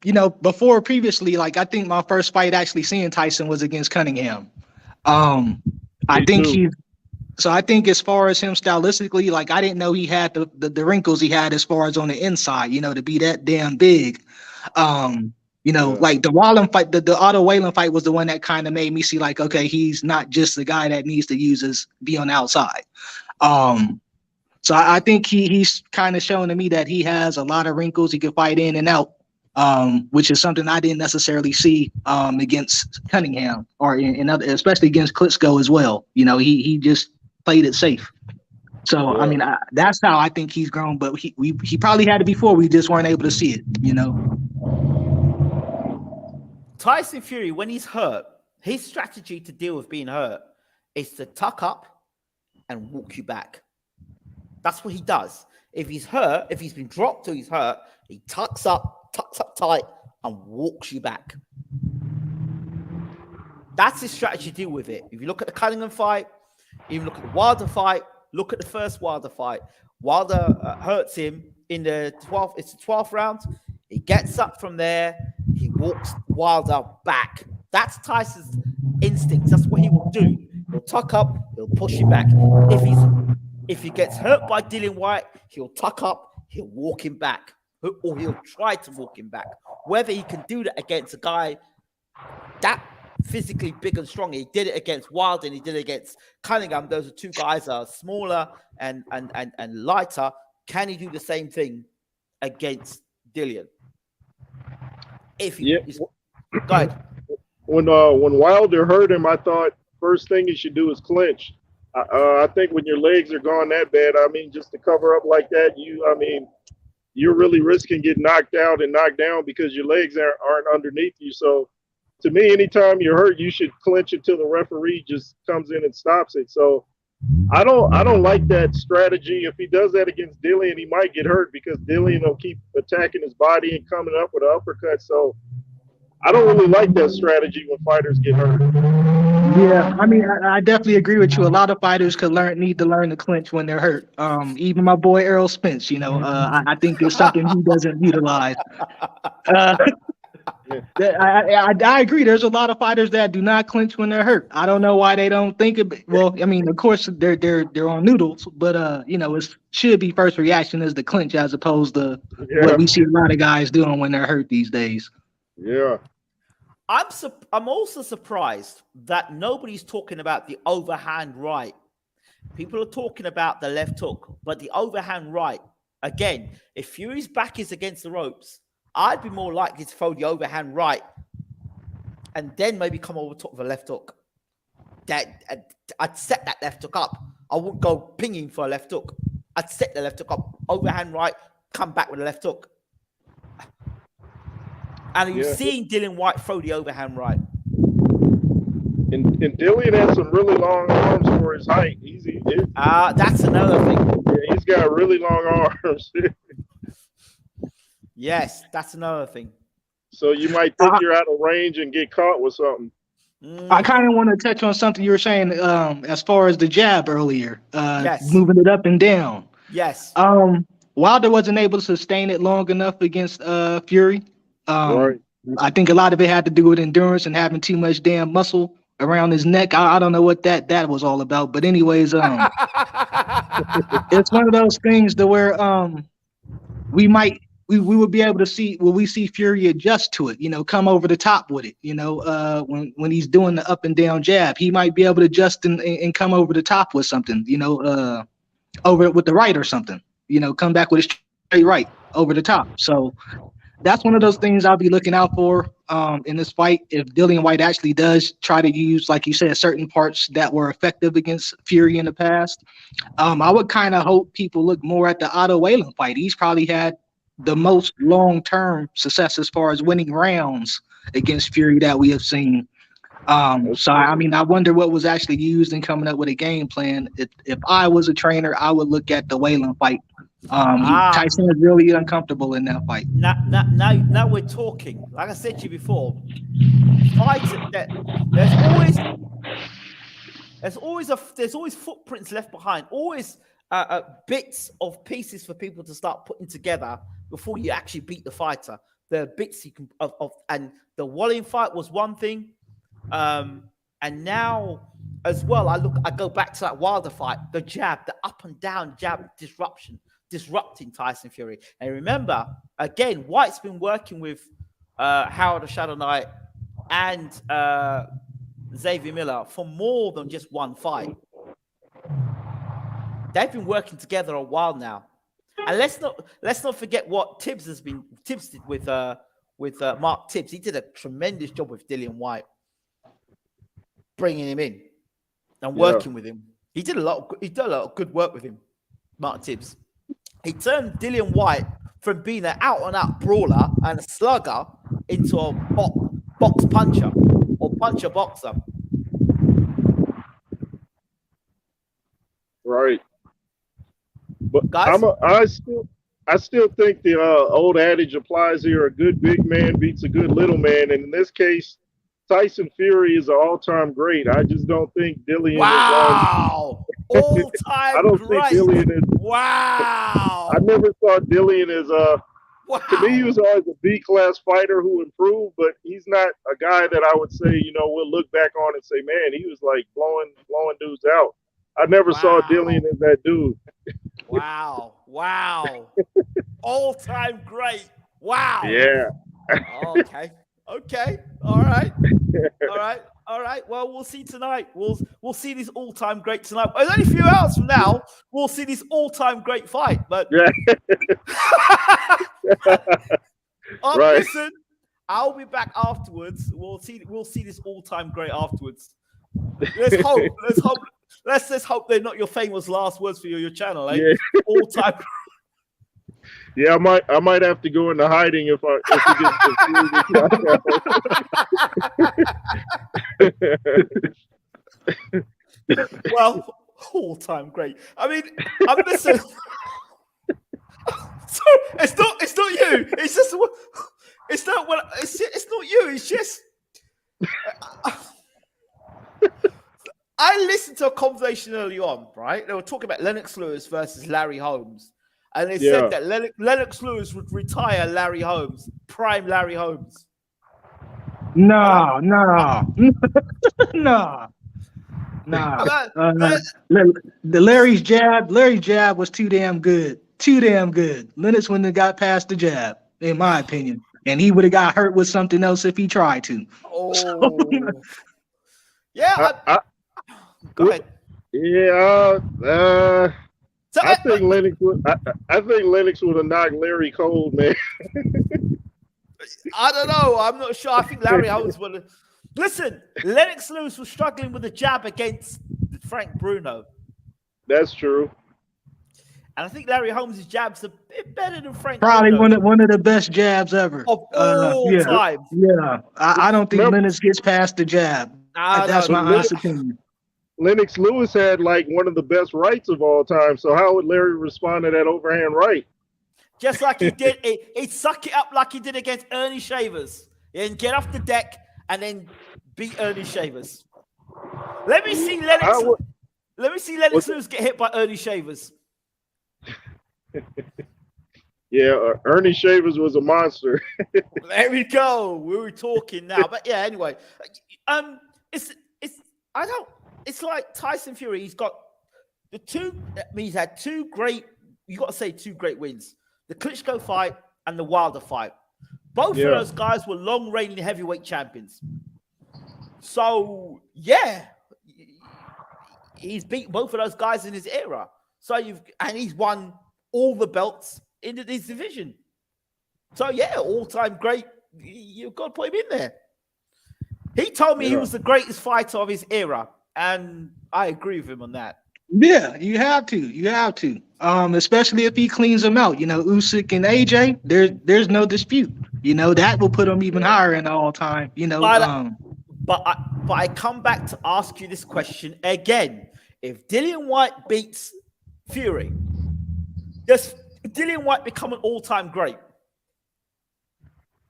Speaker 3: you know, previously, like, I think my first fight actually seeing Tyson was against Cunningham. I think as far as him stylistically, like, I didn't know he had the wrinkles he had as far as on the inside, you know, to be that damn big. You know, like the Wallen fight, the Otto Whalen fight was the one that kind of made me see like, okay, he's not just the guy that needs to be on the outside. So I think he's kind of showing to me that he has a lot of wrinkles. He can fight in and out, which is something I didn't necessarily see against Cunningham or in other, especially against Klitschko as well. You know, he just played it safe. So, I mean, that's how I think he's grown, but he probably had it before. We just weren't able to see it, you know.
Speaker 1: Tyson Fury, when he's hurt, his strategy to deal with being hurt is to tuck up and walk you back. That's what he does. If he's hurt, if he's been dropped or he's hurt, he tucks up tight and walks you back. That's his strategy to deal with it. If you look at the Cunningham fight, even look at the Wilder fight, look at the first Wilder fight. Wilder hurts him in the 12th. It's the 12th round. He gets up from there. He walks Wilder back. That's Tyson's instinct. That's what he will do. He'll tuck up. He'll push you back. If he gets hurt by DILLIAN Whyte, he'll tuck up. He'll walk him back, or he'll try to walk him back. Whether he can do that against a guy that physically big and strong, he did it against Wilder and he did it against Cunningham. Those are two guys that are smaller and lighter. Can he do the same thing against DILLIAN? Go ahead.
Speaker 2: When Wilder hurt him, I thought first thing he should do is clinch. I think when your legs are gone that bad, I mean, just to cover up like that, you're really risking getting knocked out and knocked down because your legs aren't underneath you. So to me, anytime you're hurt, you should clinch until the referee just comes in and stops it. So I don't like that strategy. If he does that against DILLIAN, he might get hurt because DILLIAN will keep attacking his body and coming up with an uppercut. So I don't really like that strategy when fighters get hurt.
Speaker 3: Yeah, I mean, I definitely agree with you. A lot of fighters need to learn to clinch when they're hurt. Even my boy Errol Spence, you know, I think it's something he doesn't utilize. I agree. There's a lot of fighters that do not clinch when they're hurt. I don't know why they don't think of it. Well, I mean, of course they're on noodles, but you know, it should be first reaction is the clinch as opposed to what we see a lot of guys doing when they're hurt these days.
Speaker 2: Yeah.
Speaker 1: I'm also surprised that nobody's talking about the overhand right. People are talking about the left hook, but the overhand right, again, if Fury's back is against the ropes, I'd be more likely to throw the overhand right and then maybe come over top of a left hook. I'd set that left hook up. I wouldn't go pinging for a left hook. I'd set the left hook up, overhand right, come back with a left hook. And you're seeing DILLIAN Whyte throw the overhand right.
Speaker 2: And DILLIAN has some really long arms for his height.
Speaker 1: That's another thing.
Speaker 2: Yeah, he's got really long arms.
Speaker 1: Yes, that's another thing.
Speaker 2: So you might think you're out of range and get caught with something.
Speaker 3: I kind of want to touch on something you were saying as far as the jab earlier,
Speaker 1: Yes.
Speaker 3: moving it up and down.
Speaker 1: Yes.
Speaker 3: Wilder wasn't able to sustain it long enough against Fury.
Speaker 2: Right.
Speaker 3: I think a lot of it had to do with endurance and having too much damn muscle around his neck. I don't know what that was all about. But anyways, it's one of those things to where we would be able to see, will we see Fury adjust to it, come over the top with it, when he's doing the up and down jab, he might be able to adjust and come over the top with something, over with the right or something, come back with a straight right over the top. So that's one of those things I'll be looking out for in this fight. If Dillian Whyte actually does try to use, like you said, certain parts that were effective against Fury in the past, I would kind of hope people look more at the Otto Whalen fight. He's probably had the most long-term success as far as winning rounds against Fury that we have seen. So I mean, I wonder what was actually used in coming up with a game plan. If I was a trainer, I would look at the Whalen fight. Tyson is really uncomfortable in that fight.
Speaker 1: Now we're talking. Like I said to you before, fights that there's always footprints left behind. Always bits of pieces for people to start putting together before you actually beat the fighter. The bits you can and the Wallin fight was one thing, and now as well I go back to that Wilder fight, the jab, the up and down jab disrupting Tyson Fury. And remember, again, Whyte's been working with Howard the Shadow Knight and Xavier Miller for more than just one fight. They've been working together a while now. And let's not forget what Tibbs did with Mark Tibbs. He did a tremendous job with Dillian Whyte, bringing him in and working with him. He did a lot of good work with him, Mark Tibbs. He turned Dillian Whyte from being an out-and-out brawler and a slugger into a box puncher or puncher boxer.
Speaker 2: Right. But
Speaker 1: guys,
Speaker 2: I still think the old adage applies here: a good big man beats a good little man. And in this case, Tyson Fury is an all-time great. I just don't think Dillian.
Speaker 1: Wow, all-time
Speaker 2: I don't
Speaker 1: great.
Speaker 2: think Dillian is.
Speaker 1: Wow.
Speaker 2: I never saw Dillian as a.
Speaker 1: Wow.
Speaker 2: To me, he was always a B-class fighter who improved, but he's not a guy that I would say, we'll look back on and say, man, he was like blowing dudes out. I never saw Dillian as that dude.
Speaker 1: Wow. All-time great. Wow.
Speaker 2: Yeah.
Speaker 1: Okay. All right. Well, we'll see tonight. We'll see this all-time great tonight. It's only a few hours from now. We'll see this all-time great fight. But
Speaker 2: right.
Speaker 1: Listen, I'll be back afterwards. We'll see this all-time great afterwards. Let's hope. Let's just hope they're not your famous last words for your channel, eh? Yeah. All-time.
Speaker 2: Yeah, I might have to go into hiding if you get
Speaker 1: Well, all-time great. I mean, I'm listening. So it's not you. It's just it's not you. It's just I listened to a conversation early on, right? They were talking about Lennox Lewis versus Larry Holmes. And they said that Lennox Lewis would retire Larry Holmes, prime Larry Holmes.
Speaker 3: No. Larry's jab was too damn good. Lennox wouldn't have got past the jab, in my opinion. And he would have got hurt with something else if he tried to.
Speaker 1: Oh. Yeah. Go ahead.
Speaker 2: Yeah. I think Lennox would have knocked Larry cold, man.
Speaker 1: I don't know. I'm not sure. I think Larry Holmes would have. Listen, Lennox Lewis was struggling with a jab against Frank Bruno.
Speaker 2: That's true.
Speaker 1: And I think Larry Holmes' jab's a bit better than Frank
Speaker 3: Probably
Speaker 1: Bruno.
Speaker 3: one of the best jabs ever.
Speaker 1: Of all time.
Speaker 3: Yeah. I don't think Lennox gets past the jab. That's my honest opinion.
Speaker 2: Lennox Lewis had like one of the best rights of all time. So how would Larry respond to that overhand right?
Speaker 1: just like he did. He'd suck it up like he did against Ernie Shavers. And get off the deck and then beat Ernie Shavers. Let me see Lennox. Let me see Lennox Lewis get hit by Ernie Shavers.
Speaker 2: Yeah, Ernie Shavers was a monster.
Speaker 1: There we go. We were talking now, but yeah. Anyway, it's like Tyson Fury. He's got the two. I mean, he's had two great. You got to say two great wins: the Klitschko fight and the Wilder fight. Both of those guys were long-reigning heavyweight champions. So yeah, he's beat both of those guys in his era. So he's won all the belts in this division. So yeah, all-time great. You've got to put him in there. He told me he was the greatest fighter of his era, and I agree with him on that.
Speaker 3: Yeah, you have to. You have to. Especially if he cleans them out. You know, Usyk and AJ, there's no dispute. You know, that will put him even higher in all time. You know,
Speaker 1: but I come back to ask you this question again. If Dillian Whyte beats Fury, does Dillian Whyte become an all-time great?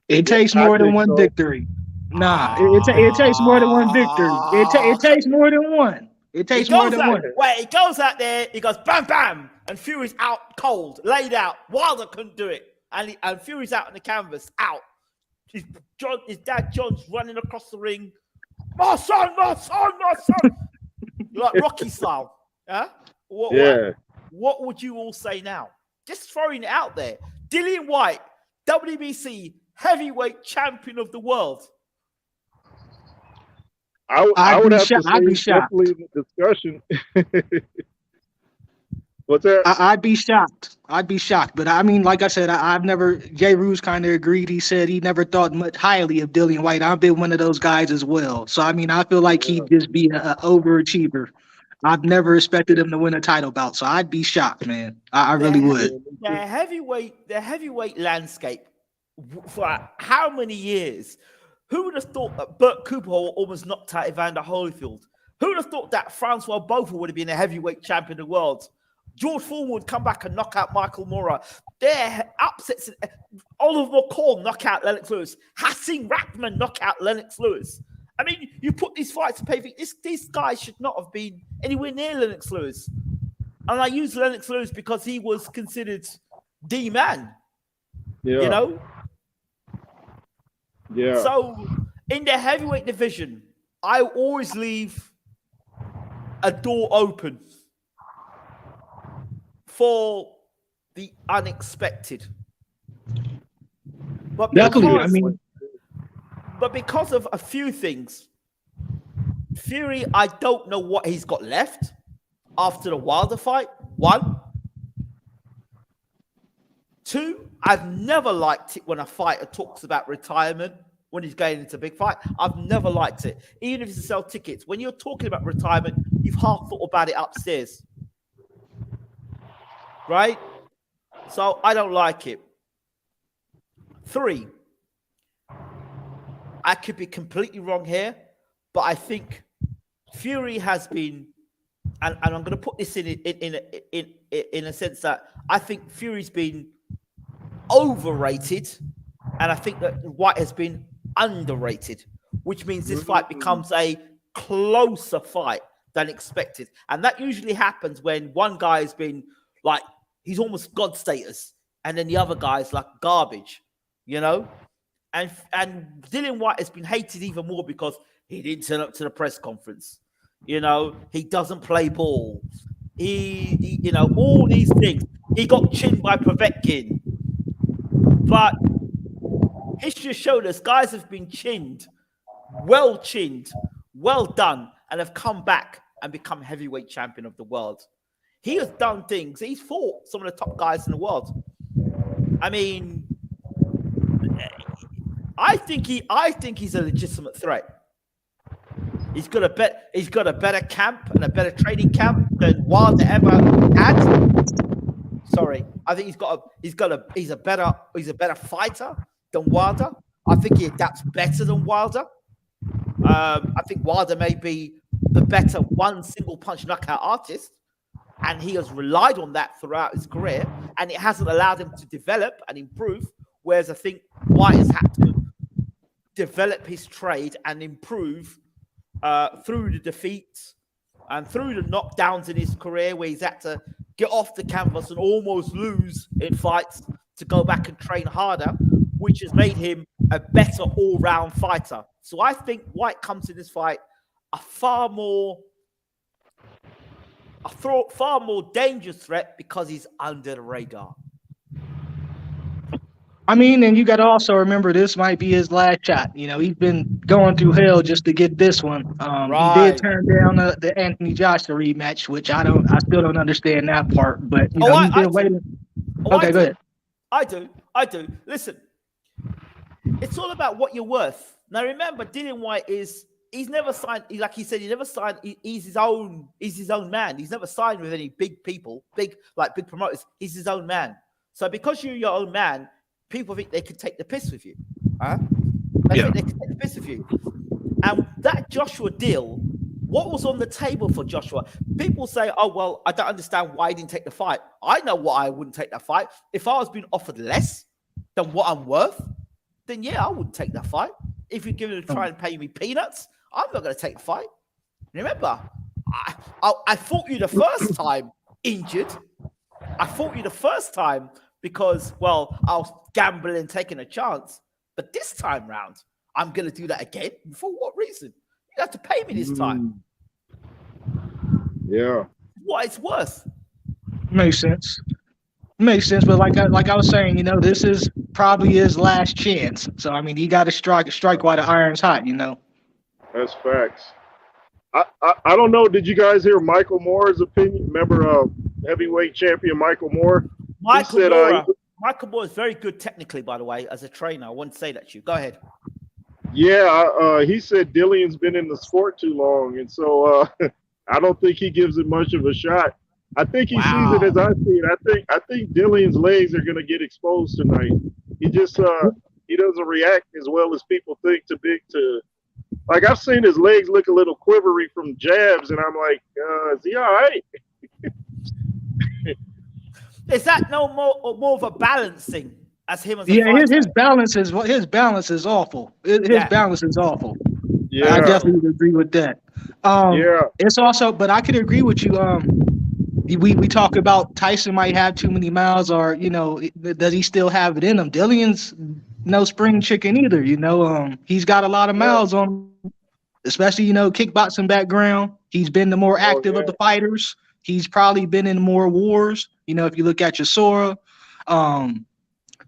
Speaker 3: It takes more than one victory. Nah, it takes more than one victory. It takes more than one. It takes more than one.
Speaker 1: Wait, he goes out there, he goes bam, bam, and Fury's out cold, laid out. Wilder couldn't do it. And Fury's out on the canvas, out. His dad John's running across the ring. My son, my son, my son. Like Rocky style. Huh? What would you all say now? Just throwing it out there. Dillian Whyte, WBC heavyweight champion of the world.
Speaker 2: I would have to say definitely in the discussion. What's that?
Speaker 3: I'd be shocked. But I mean, like I said, I've never. Jay Roos kind of agreed. He said he never thought much highly of Dillian Whyte. I've been one of those guys as well. So I mean, I feel like he'd just be an overachiever. I've never expected him to win a title bout, so I'd be shocked, man. I really would.
Speaker 1: The heavyweight landscape for how many years? Who would have thought that Burt Cooper almost knocked out Evander Holyfield? Who would have thought that Francois Botha would have been a heavyweight champion of the world? George Foreman would come back and knock out Michael Moorer. Their upsets. Oliver McCall knock out Lennox Lewis. Hasim Rahman knock out Lennox Lewis. I mean, you put these fights to pay. These guys should not have been anywhere near Lennox Lewis. And I use Lennox Lewis because he was considered the man.
Speaker 2: Yeah.
Speaker 1: You know?
Speaker 2: Yeah.
Speaker 1: So in the heavyweight division, I always leave a door open for the unexpected. But because of a few things, Fury, I don't know what he's got left after the Wilder fight. 1. 2, I've never liked it when a fighter talks about retirement when he's going into a big fight. I've never liked it. Even if it's to sell tickets. When you're talking about retirement, you've half thought about it upstairs. Right? So I don't like it. 3, I could be completely wrong here, but I think Fury has been, and I'm going to put this in a sense that I think Fury's been overrated, and I think that Whyte has been underrated, which means this fight becomes a closer fight than expected. And that usually happens when one guy has been like, he's almost God status, and then the other guy's like garbage, you know? And Dillian Whyte has been hated even more because he didn't turn up to the press conference. You know, he doesn't play ball. He you know, all these things. He got chinned by Povetkin. But history has showed us guys have been chinned, well done, and have come back and become heavyweight champion of the world. He has done things. He's fought some of the top guys in the world. I mean, I think he's a legitimate threat. He's got a better camp and a better training camp than Wilder ever had. Sorry, I think he's a better fighter than Wilder. I think he adapts better than Wilder. I think Wilder may be the better one single punch knockout artist. and he has relied on that throughout his career, and it hasn't allowed him to develop and improve. Whereas I think Whyte has had to develop his trade and improve through the defeats and through the knockdowns in his career, where he's had to get off the canvas and almost lose in fights to go back and train harder, which has made him a better all-round fighter. So I think Whyte comes in this fight a far more dangerous threat because he's under the radar.
Speaker 3: I mean, and you got to also remember this might be his last shot. You know, he's been going through hell just to get this one.
Speaker 1: Right.
Speaker 3: He did turn down the Anthony Joshua rematch, which I still don't understand that part. But you know, he's been waiting. Okay, go ahead.
Speaker 1: I do. Listen, it's all about what you're worth. Now remember, Dillian Whyte he's never signed. Like he said, he never signed. He's his own man. He's never signed with any big people, big promoters. He's his own man. So because you're your own man, people think they can take the piss with you. They think they can take the piss with you. And that Joshua deal, what was on the table for Joshua? People say, oh, well, I don't understand why he didn't take the fight. I know why I wouldn't take that fight. If I was being offered less than what I'm worth, then yeah, I wouldn't take that fight. If you're going to try and pay me peanuts, I'm not going to take the fight. Remember, I fought you the first time injured. I fought you the first time because, well, I was gambling, taking a chance. But this time round, I'm going to do that again. For what reason? You have to pay me this time.
Speaker 2: Yeah.
Speaker 1: What it's worth.
Speaker 3: Makes sense. But like I was saying, you know, this is probably his last chance. So I mean, he got to strike while the iron's hot. You know.
Speaker 2: That's facts. I don't know. Did you guys hear Michael Moore's opinion? Remember, heavyweight champion Michael Moore?
Speaker 1: Michael Moore is very good technically, by the way, as a trainer. I want to say that to you. Go ahead.
Speaker 2: Yeah, he said Dillian's been in the sport too long, and so I don't think he gives it much of a shot. I think he sees it as I see it. I think Dillian's legs are going to get exposed tonight. He just he doesn't react as well as people think to. Like, I've seen his legs look a little quivery from jabs, and I'm like, is he all right?
Speaker 1: Is that no more of a balance thing as him as a
Speaker 3: fighter? his balance is awful. His balance is awful. Yeah, I definitely would agree with that. It's also, but I could agree with you. We talk about Tyson might have too many miles, or you know, does he still have it in him? Dillian's no spring chicken either. You know, he's got a lot of miles on him, especially, you know, kickboxing background. He's been the more active of the fighters. He's probably been in more wars. You know, if you look at Chisora.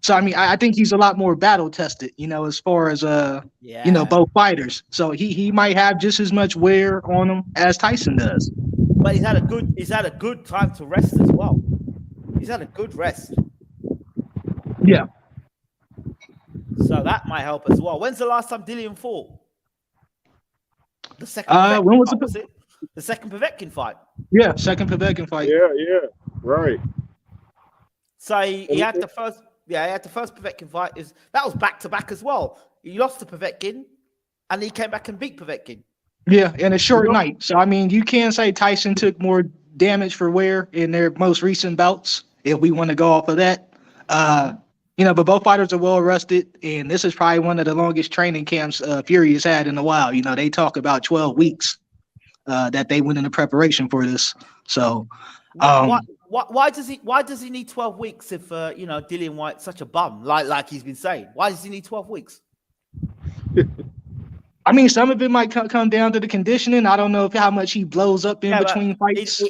Speaker 3: So I mean, I think he's a lot more battle tested, you know, as far as you know, both fighters. So he might have just as much wear on him as Tyson does.
Speaker 1: But he's had a good time to rest as well. He's had a good rest.
Speaker 3: Yeah.
Speaker 1: So that might help as well. When's the last time Dillian fought? The second.
Speaker 3: When was
Speaker 1: it? The second Povetkin fight.
Speaker 3: Yeah, second Povetkin fight.
Speaker 2: Yeah, right.
Speaker 1: So he had the first. Yeah, he had the first Povetkin fight. That was back to back as well. He lost to Povetkin, and he came back and beat Povetkin.
Speaker 3: Yeah, in a short night. So I mean, you can say Tyson took more damage for wear in their most recent bouts, if we want to go off of that. You know, but both fighters are well rested, and this is probably one of the longest training camps Fury has had in a while. You know, they talk about 12 weeks that they went into preparation for this. So,
Speaker 1: why does he need 12 weeks if you know, Dillian Whyte's such a bum, like he's been saying? Why does he need 12 weeks?
Speaker 3: I mean, some of it might come down to the conditioning. I don't know how much he blows up in between fights.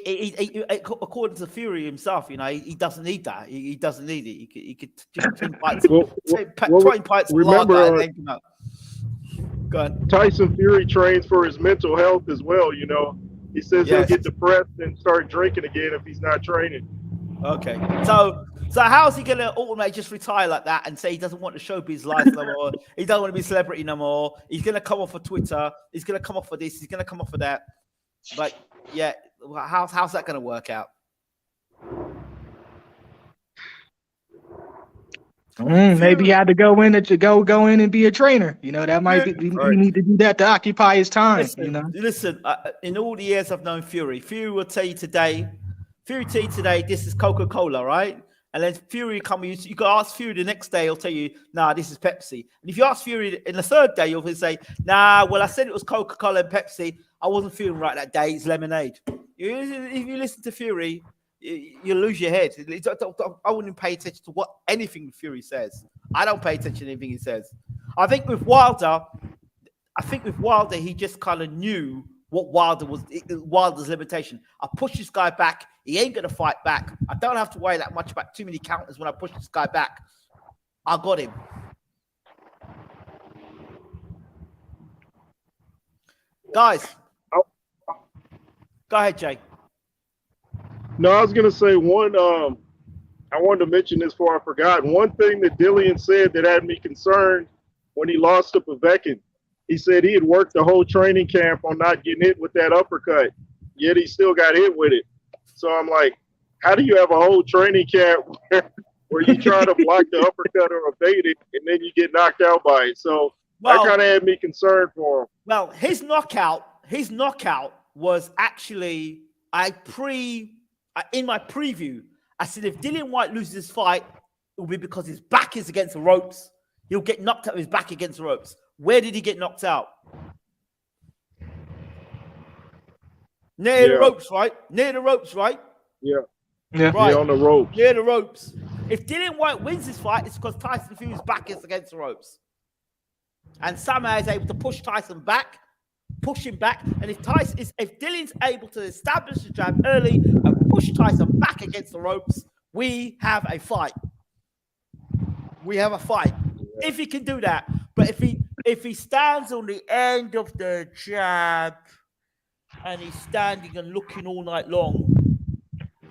Speaker 1: According to Fury himself, you know, he doesn't need that. He doesn't need it. He could just 10 fights, 20 fights.
Speaker 2: Remember,
Speaker 1: go ahead.
Speaker 2: Tyson Fury trains for his mental health as well. You know, he says he'll get depressed and start drinking again if he's not training.
Speaker 1: Okay, so how's he gonna ultimately just retire like that and say he doesn't want to showbiz life no more? He don't want to be a celebrity no more. He's gonna come off of Twitter. He's gonna come off of this. He's gonna come off of that. But yeah, how's that gonna work out?
Speaker 3: Maybe he had to go in and be a trainer. You know, that might be. You need to do that to occupy his time.
Speaker 1: Listen,
Speaker 3: you know.
Speaker 1: Listen, in all the years I've known Fury will tell you today, Fury T today, this is Coca-Cola, right? And then Fury you can ask Fury the next day, he'll tell you, nah, this is Pepsi. And if you ask Fury in the third day, he'll say, nah, well, I said it was Coca-Cola and Pepsi. I wasn't feeling right that day. It's lemonade. If you listen to Fury, you lose your head. I wouldn't pay attention to anything Fury says. I don't pay attention to anything he says. I think with Wilder, he just kind of knew what Wilder's limitation. I push this guy back. He ain't going to fight back. I don't have to worry that much about too many counters when I push this guy back. I got him. Guys. Go ahead, Jay.
Speaker 2: No, I was going to say one, I wanted to mention this before I forgot. One thing that DILLIAN said that had me concerned when he lost to Povetkin, he said he had worked the whole training camp on not getting hit with that uppercut, yet he still got hit with it. So I'm like, how do you have a whole training camp where you try to block the uppercut or evade it, and then you get knocked out by it? So that kind of had me concerned for him.
Speaker 1: Well, his knockout was actually, in my preview, I said if Dillian Whyte loses this fight, it will be because his back is against the ropes. He'll get knocked out with his back against the ropes. Where did he get knocked out? Near the ropes, right? Near the ropes, right?
Speaker 2: Yeah.
Speaker 1: Right.
Speaker 2: On the ropes.
Speaker 1: Near the ropes. If Dillian Whyte wins this fight, it's because Tyson Fury's back is against the ropes. And somehow is able to push Tyson back, push him back. And if Dillian's able to establish the jab early and push Tyson back against the ropes, we have a fight. We have a fight. If he can do that. But if he stands on the end of the jab and he's standing and looking all night long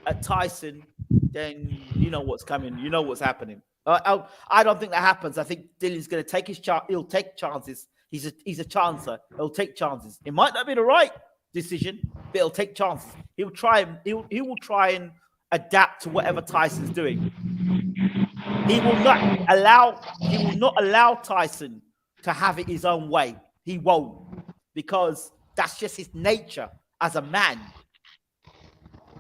Speaker 1: at Tyson, then you know what's coming. You know what's happening. I don't think that happens. I think Dillian's going to take his chance. He'll take chances. He's a chancer. He'll take chances. It might not be the right decision, but he'll take chances. He will try and adapt to whatever Tyson's doing. He will not allow Tyson to have it his own way. He won't, because that's just his nature as a man.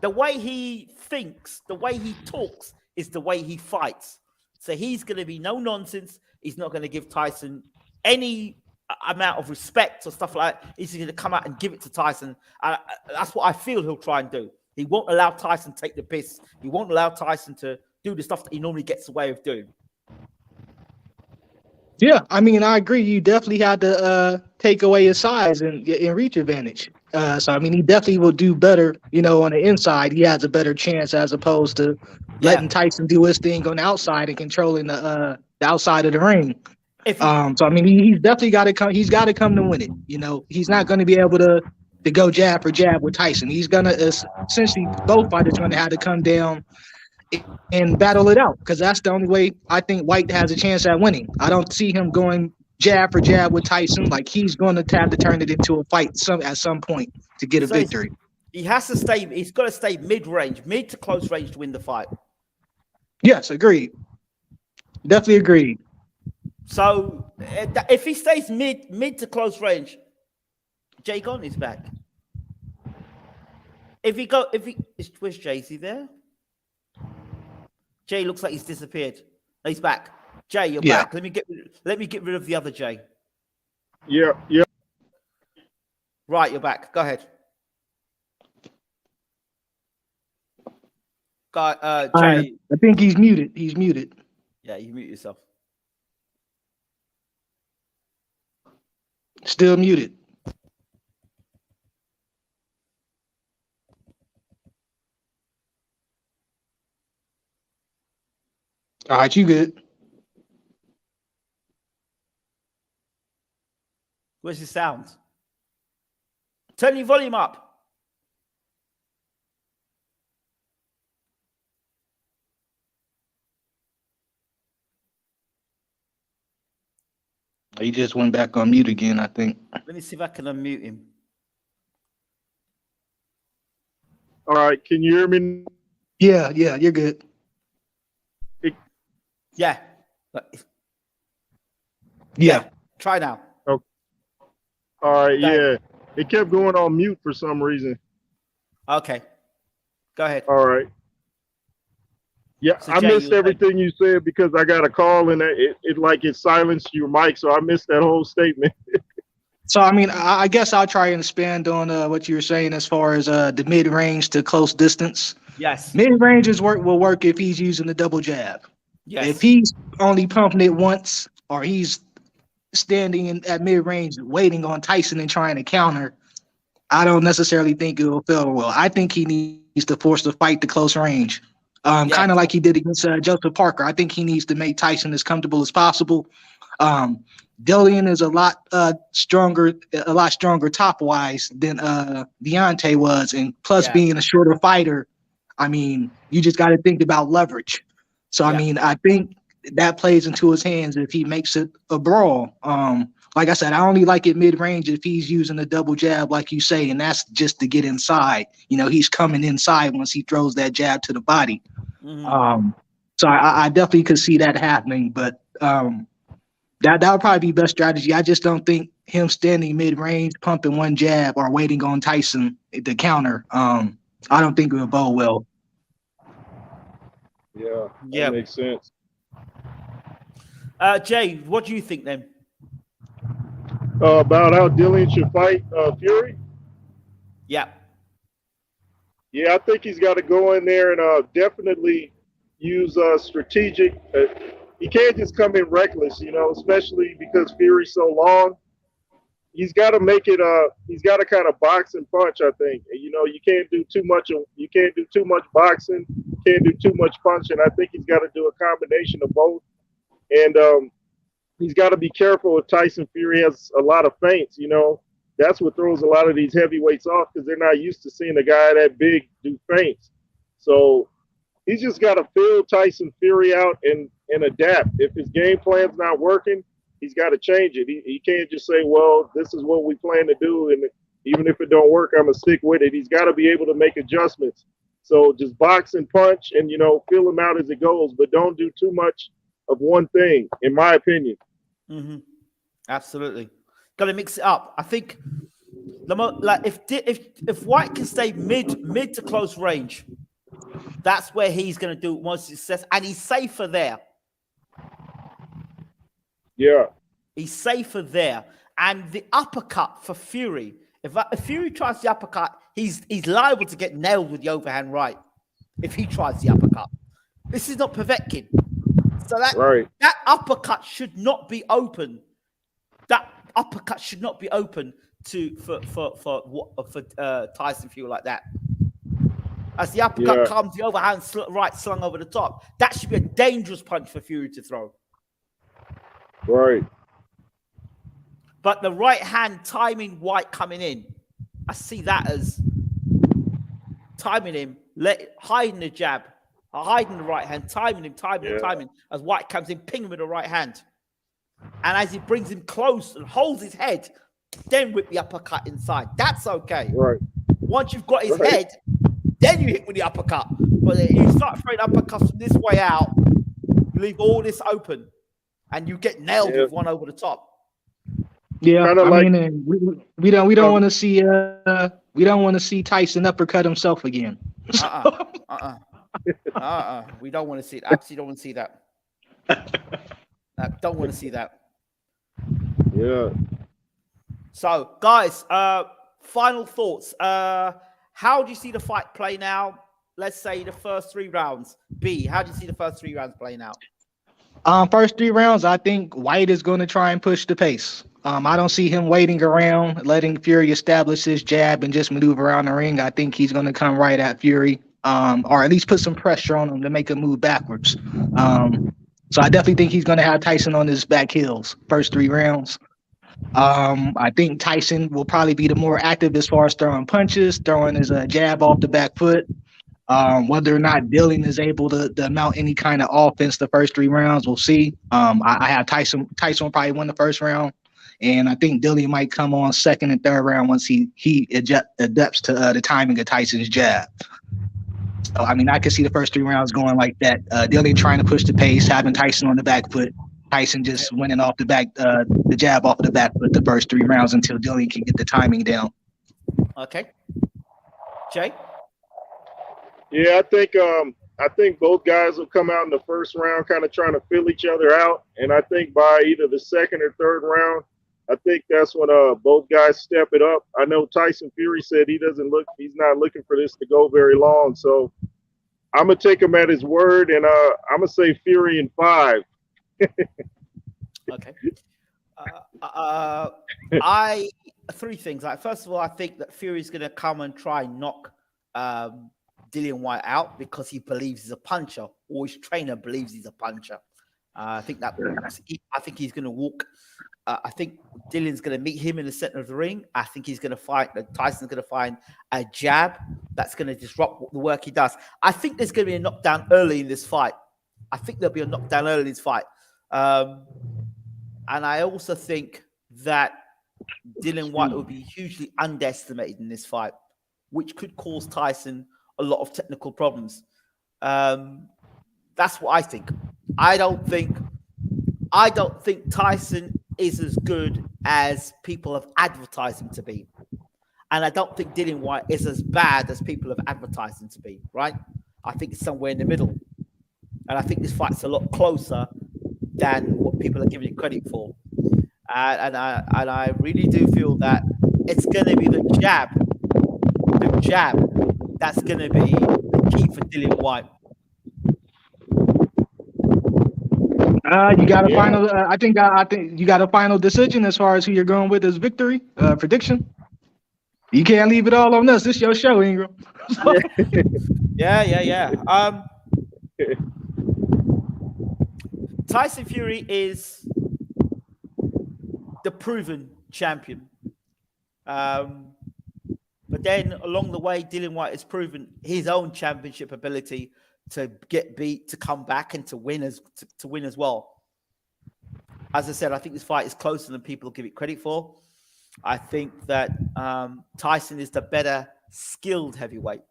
Speaker 1: The way he thinks, the way he talks is the way he fights. So he's going to be no nonsense. He's not going to give Tyson any amount of respect or stuff like that. He's going to come out and give it to Tyson. That's what I feel he'll try and do. He won't allow Tyson to take the piss. He won't allow Tyson to do the stuff that he normally gets away with doing.
Speaker 3: Yeah, I mean, I agree. You definitely had to take away his size and reach advantage. So, I mean, he definitely will do better, on the inside. He has a better chance as opposed to letting Tyson do his thing on the outside and controlling the outside of the ring. So, I mean, he's definitely got to come. He's got to come to win it. He's not going to be able to go jab for jab with Tyson. He's going to essentially, both fighters going to have to come down and battle it out, because that's the only way I think Whyte has a chance at winning. I don't see him going jab for jab with Tyson. Like, he's going to have to turn it into a fight at some point to get a victory.
Speaker 1: He has to stay. He's got to stay mid-range, mid to close range to win the fight.
Speaker 3: Yes, agreed. Definitely agreed.
Speaker 1: So if he stays mid to close range, Jay Gon is back. Where's Jay? Is he there? Jay looks like he's disappeared. No, he's back. Jay, you're back. Let me get rid of the other Jay.
Speaker 2: Yeah.
Speaker 1: Right, you're back. Go ahead. Jay.
Speaker 3: I think he's muted. He's muted.
Speaker 1: Yeah, you mute yourself.
Speaker 3: Still muted. All right, you good.
Speaker 1: Where's the sound? Turn your volume up.
Speaker 3: He just went back on mute again, I think.
Speaker 1: Let me see if I can unmute him.
Speaker 2: All right, can you hear me?
Speaker 3: Yeah, you're good.
Speaker 1: Yeah. Try now.
Speaker 2: Okay. All right, yeah. It kept going on mute for some reason.
Speaker 1: Okay. Go ahead.
Speaker 2: All right. Yeah,
Speaker 1: So,
Speaker 2: I
Speaker 1: Jay,
Speaker 2: missed
Speaker 1: you were
Speaker 2: everything you said because I got a call and it silenced your mic, so I missed that whole statement.
Speaker 3: So I mean, I guess I'll try and expand on what you were saying as far as the mid range to close distance.
Speaker 1: Yes.
Speaker 3: Mid ranges will work if he's using the double jab.
Speaker 1: Yes.
Speaker 3: If he's only pumping it once, or he's standing at mid range waiting on Tyson and trying to counter, I don't necessarily think it will feel well. I think he needs to force the fight to close range, kind of like he did against Joseph Parker. I think he needs to make Tyson as comfortable as possible. Dillian is a lot stronger top wise than Deontay was, and plus being a shorter fighter, I mean, you just got to think about leverage. So I mean, I think that plays into his hands if he makes it a brawl. Like I said, I only like it mid range if he's using a double jab, like you say, and that's just to get inside. You know, he's coming inside once he throws that jab to the body.
Speaker 1: Mm-hmm.
Speaker 3: So I definitely could see that happening, but that would probably be best strategy. I just don't think him standing mid range, pumping one jab, or waiting on Tyson to counter. I don't think it would bode well.
Speaker 2: Yeah, that makes sense.
Speaker 1: Jay, what do you think then?
Speaker 2: About how Dillian should fight Fury?
Speaker 1: Yeah.
Speaker 2: Yeah, I think he's got to go in there and definitely use strategic. He can't just come in reckless, you know, especially because Fury's so long. He's got to make it. He's got to kind of box and punch. I think, you know, you can't do too much. You can't do too much boxing. Can't do too much punching. I think he's got to do a combination of both. And he's got to be careful if Tyson Fury has a lot of feints. You know, that's what throws a lot of these heavyweights off because they're not used to seeing a guy that big do feints. So he's just got to fill Tyson Fury out and adapt. If his game plan's not working, he's got to change it. He can't just say, well, this is what we plan to do, and even if it don't work, I'm going to stick with it. He's got to be able to make adjustments. So just box and punch and, you know, fill him out as it goes, but don't do too much of one thing, in my opinion.
Speaker 1: Mm-hmm. Absolutely. Got to mix it up. I think if Whyte can stay mid to close range, that's where he's going to do most success, and he's safer there.
Speaker 2: Yeah.
Speaker 1: He's safer there. And the uppercut for Fury, if Fury tries the uppercut, he's liable to get nailed with the overhand right if he tries the uppercut. This is not Povetkin. So that uppercut should not be open. That uppercut should not be open for Tyson Fury like that. As the uppercut comes, the overhand right slung over the top. That should be a dangerous punch for Fury to throw.
Speaker 2: Right.
Speaker 1: But the right hand timing Whyte coming in, I see that as timing him, hiding the jab, hiding the right hand, timing him, as Whyte comes in, ping him with the right hand. And as he brings him close and holds his head, then whip the uppercut inside. That's okay.
Speaker 2: Right.
Speaker 1: Once you've got his head, then you hit with the uppercut. But if you start throwing uppercuts from this way out, you leave all this open, and you get nailed with one over the top.
Speaker 3: Yeah, I mean, we don't want to see Tyson uppercut himself again.
Speaker 1: We don't want to see it. Absolutely don't want to see that. Don't want to see that.
Speaker 2: Yeah.
Speaker 1: So, guys, final thoughts. How do you see the fight play now? Let's say the first 3 rounds. B, how do you see the first 3 rounds playing out?
Speaker 3: First 3 rounds, I think Whyte is going to try and push the pace. I don't see him waiting around, letting Fury establish his jab and just maneuver around the ring. I think he's going to come right at Fury, or at least put some pressure on him to make him move backwards. So I definitely think he's going to have Tyson on his back heels first 3 rounds. I think Tyson will probably be the more active as far as throwing punches, throwing his jab off the back foot. Whether or not Dillian is able to mount any kind of offense the first 3 rounds, we'll see. I have Tyson will probably win the first round, and I think Dillian might come on second and third round once he adapts to the timing of Tyson's jab. So, I mean, I can see the first 3 rounds going like that. Dillian trying to push the pace, having Tyson on the back foot. Tyson just winning off the jab off of the back foot the first 3 rounds until Dillian can get the timing down.
Speaker 1: Okay. Jay?
Speaker 2: Yeah, I think both guys will come out in the first round kind of trying to feel each other out. And I think by either the second or third round, I think that's when both guys step it up. I know Tyson Fury said he's not looking for this to go very long. So I'm gonna take him at his word, and I'm gonna say Fury in 5.
Speaker 1: Okay. I three things. Like, first of all, I think that Fury's going to come and try and knock Dillian Whyte out because he believes he's a puncher, or his trainer believes he's a puncher. I think he's going to walk. I think Dillian's going to meet him in the center of the ring. I think he's going to find Tyson's going to find a jab that's going to disrupt the work he does. I think there's going to be a knockdown early in this fight. And I also think that Dillian Whyte will be hugely underestimated in this fight, which could cause Tyson a lot of technical problems. That's what I think. I don't think Tyson is as good as people have advertised him to be. And I don't think Dillian Whyte is as bad as people have advertised him to be, right? I think it's somewhere in the middle. And I think this fight's a lot closer than what people are giving it credit for. And I really do feel that it's going to be the jab that's going to be the key for Dillian Whyte.
Speaker 3: You got a final. I think you got a final decision as far as who you're going with as victory prediction. You can't leave it all on us. This is your show, Ingram.
Speaker 1: Yeah. Tyson Fury is the proven champion. But then along the way, Dillian Whyte has proven his own championship ability to get beat, to come back, and to win as well. As I said, I think this fight is closer than people give it credit for. I think that Tyson is the better skilled heavyweight.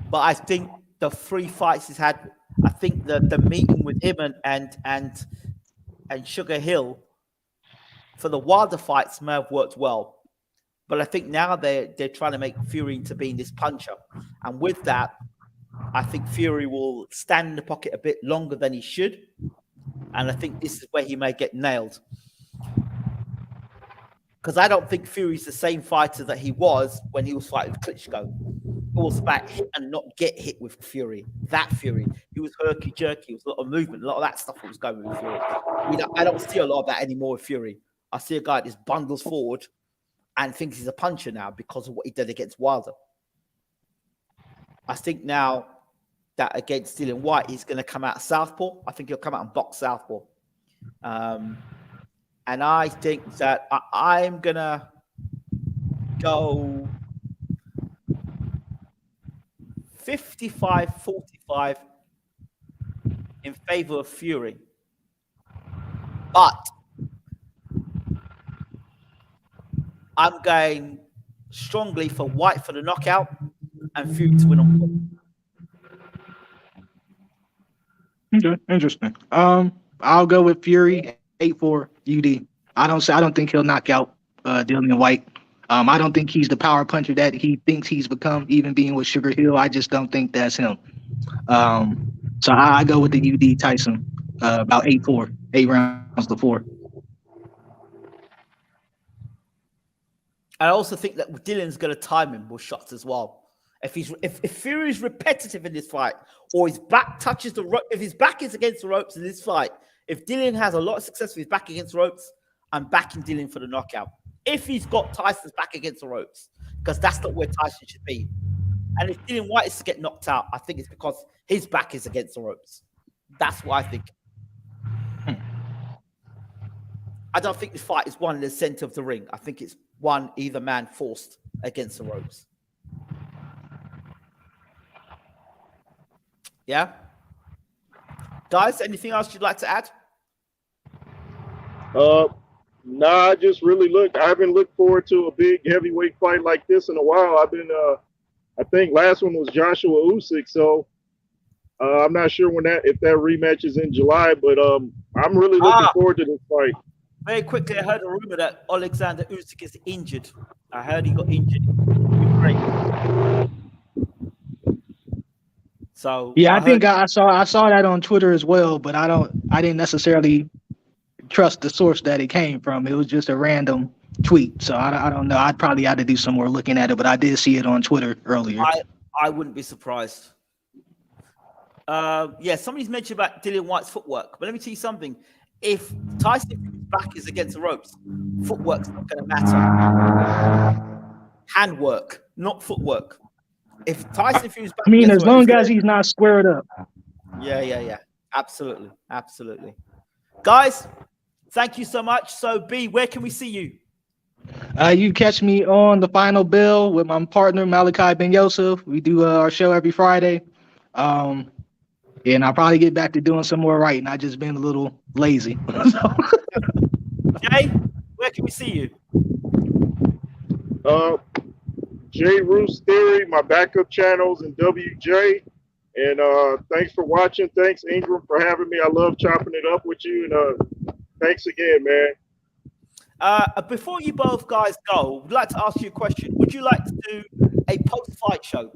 Speaker 1: But I think the 3 fights he's had, I think the meeting with him and Sugar Hill for the Wilder fights may have worked well. But I think now they're trying to make Fury into being this puncher. And with that, I think Fury will stand in the pocket a bit longer than he should. And I think this is where he may get nailed. Because I don't think Fury's the same fighter that he was when he was fighting with Klitschko. It was about hit and not get hit with Fury. That Fury. He was herky-jerky. It was a lot of movement. A lot of that stuff was going with Fury. I don't see a lot of that anymore with Fury. I see a guy that just bundles forward and thinks he's a puncher now because of what he did against Wilder. I think now that against Dillian Whyte, he's going to come out Southpaw. I think he'll come out and box Southpaw. And I think that I'm going to go 55-45 in favor of Fury. But I'm going strongly for Whyte for the knockout and Fury to win on point.
Speaker 3: Okay, interesting. I'll go with Fury 8-4 UD. I don't think he'll knock out Dillian Whyte. I don't think he's the power puncher that he thinks he's become, even being with Sugar Hill. I just don't think that's him. So I go with the UD Tyson, about 8-4, 8 rounds to 4.
Speaker 1: I also think that Dillian's going to time him with shots as well. If Fury's repetitive in this fight, or his back touches the rope, if his back is against the ropes in this fight, if Dillian has a lot of success with his back against the ropes, I'm backing Dillian for the knockout. If he's got Tyson's back against the ropes, because that's not where Tyson should be. And if Dillian Whyte is to get knocked out, I think it's because his back is against the ropes. That's what I think. I don't think this fight is won in the center of the ring. I think it's won either man forced against the ropes. Yeah? Guys, anything else you'd like to add?
Speaker 2: Nah, I just I haven't looked forward to a big heavyweight fight like this in a while. I think last one was Joshua Usyk, so I'm not sure if that rematch is in July, but I'm really looking forward to this fight.
Speaker 1: Very quickly, I heard a rumor that Alexander Usyk is injured. I heard he got injured in Ukraine. So
Speaker 3: Yeah, I think
Speaker 1: heard,
Speaker 3: I saw that on Twitter as well, but I didn't necessarily trust the source that it came from. It was just a random tweet, so I don't know. I'd probably have to do some more looking at it, but I did see it on Twitter earlier.
Speaker 1: I wouldn't be surprised. Yeah, somebody's mentioned about Dillian Whyte's footwork, but let me tell you something. If Tyson Fury's back is against the ropes, footwork's not going to matter. Handwork, not footwork. If Tyson Fury's back,
Speaker 3: I mean,
Speaker 1: against
Speaker 3: as
Speaker 1: the ropes,
Speaker 3: long as he's not squared up.
Speaker 1: yeah. Absolutely. Guys, thank you so much. So, B, where can we see you?
Speaker 3: You catch me on The Final Bell with my partner Malachi Ben Yosef. We do our show every Friday. And I'll probably get back to doing some more writing. I just been a little lazy.
Speaker 1: Jay, where can we see you?
Speaker 2: ROOS Theory, my backup channels, and WJ. And thanks for watching. Thanks, Ingram, for having me. I love chopping it up with you. And thanks again, man.
Speaker 1: Before you both guys go, I'd like to ask you a question. Would you like to do a post-fight show?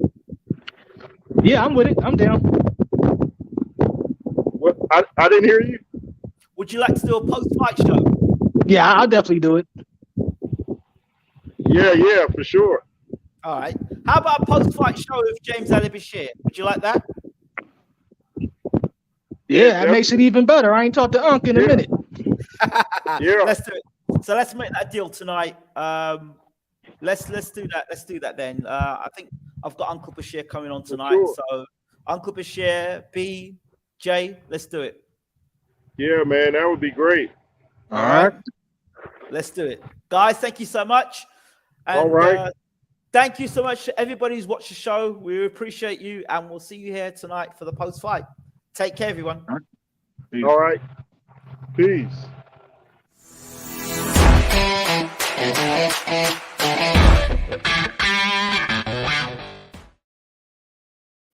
Speaker 3: Yeah, I'm with it. I'm down.
Speaker 2: What? I didn't hear you.
Speaker 1: Would you like to do a post-fight show?
Speaker 3: Yeah, I'll definitely do it.
Speaker 2: Yeah, for sure.
Speaker 1: All right. How about a post-fight show with James Ali Bashir? Would you like that?
Speaker 3: Yeah, that makes it even better. I ain't talked to Unc in a minute.
Speaker 2: Yeah.
Speaker 1: Let's do it. So let's make that deal tonight. Let's do that. Let's do that then. I think I've got Uncle Bashir coming on tonight.
Speaker 2: Sure.
Speaker 1: So Uncle Bashir, B, J, let's do it.
Speaker 2: Yeah, man, that would be great.
Speaker 3: All right.
Speaker 1: Let's do it. Guys, thank you so much. And,
Speaker 2: all right.
Speaker 1: Thank you so much to everybody who's watched the show. We appreciate you, and we'll see you here tonight for the post-fight. Take care, everyone.
Speaker 2: All right. Peace.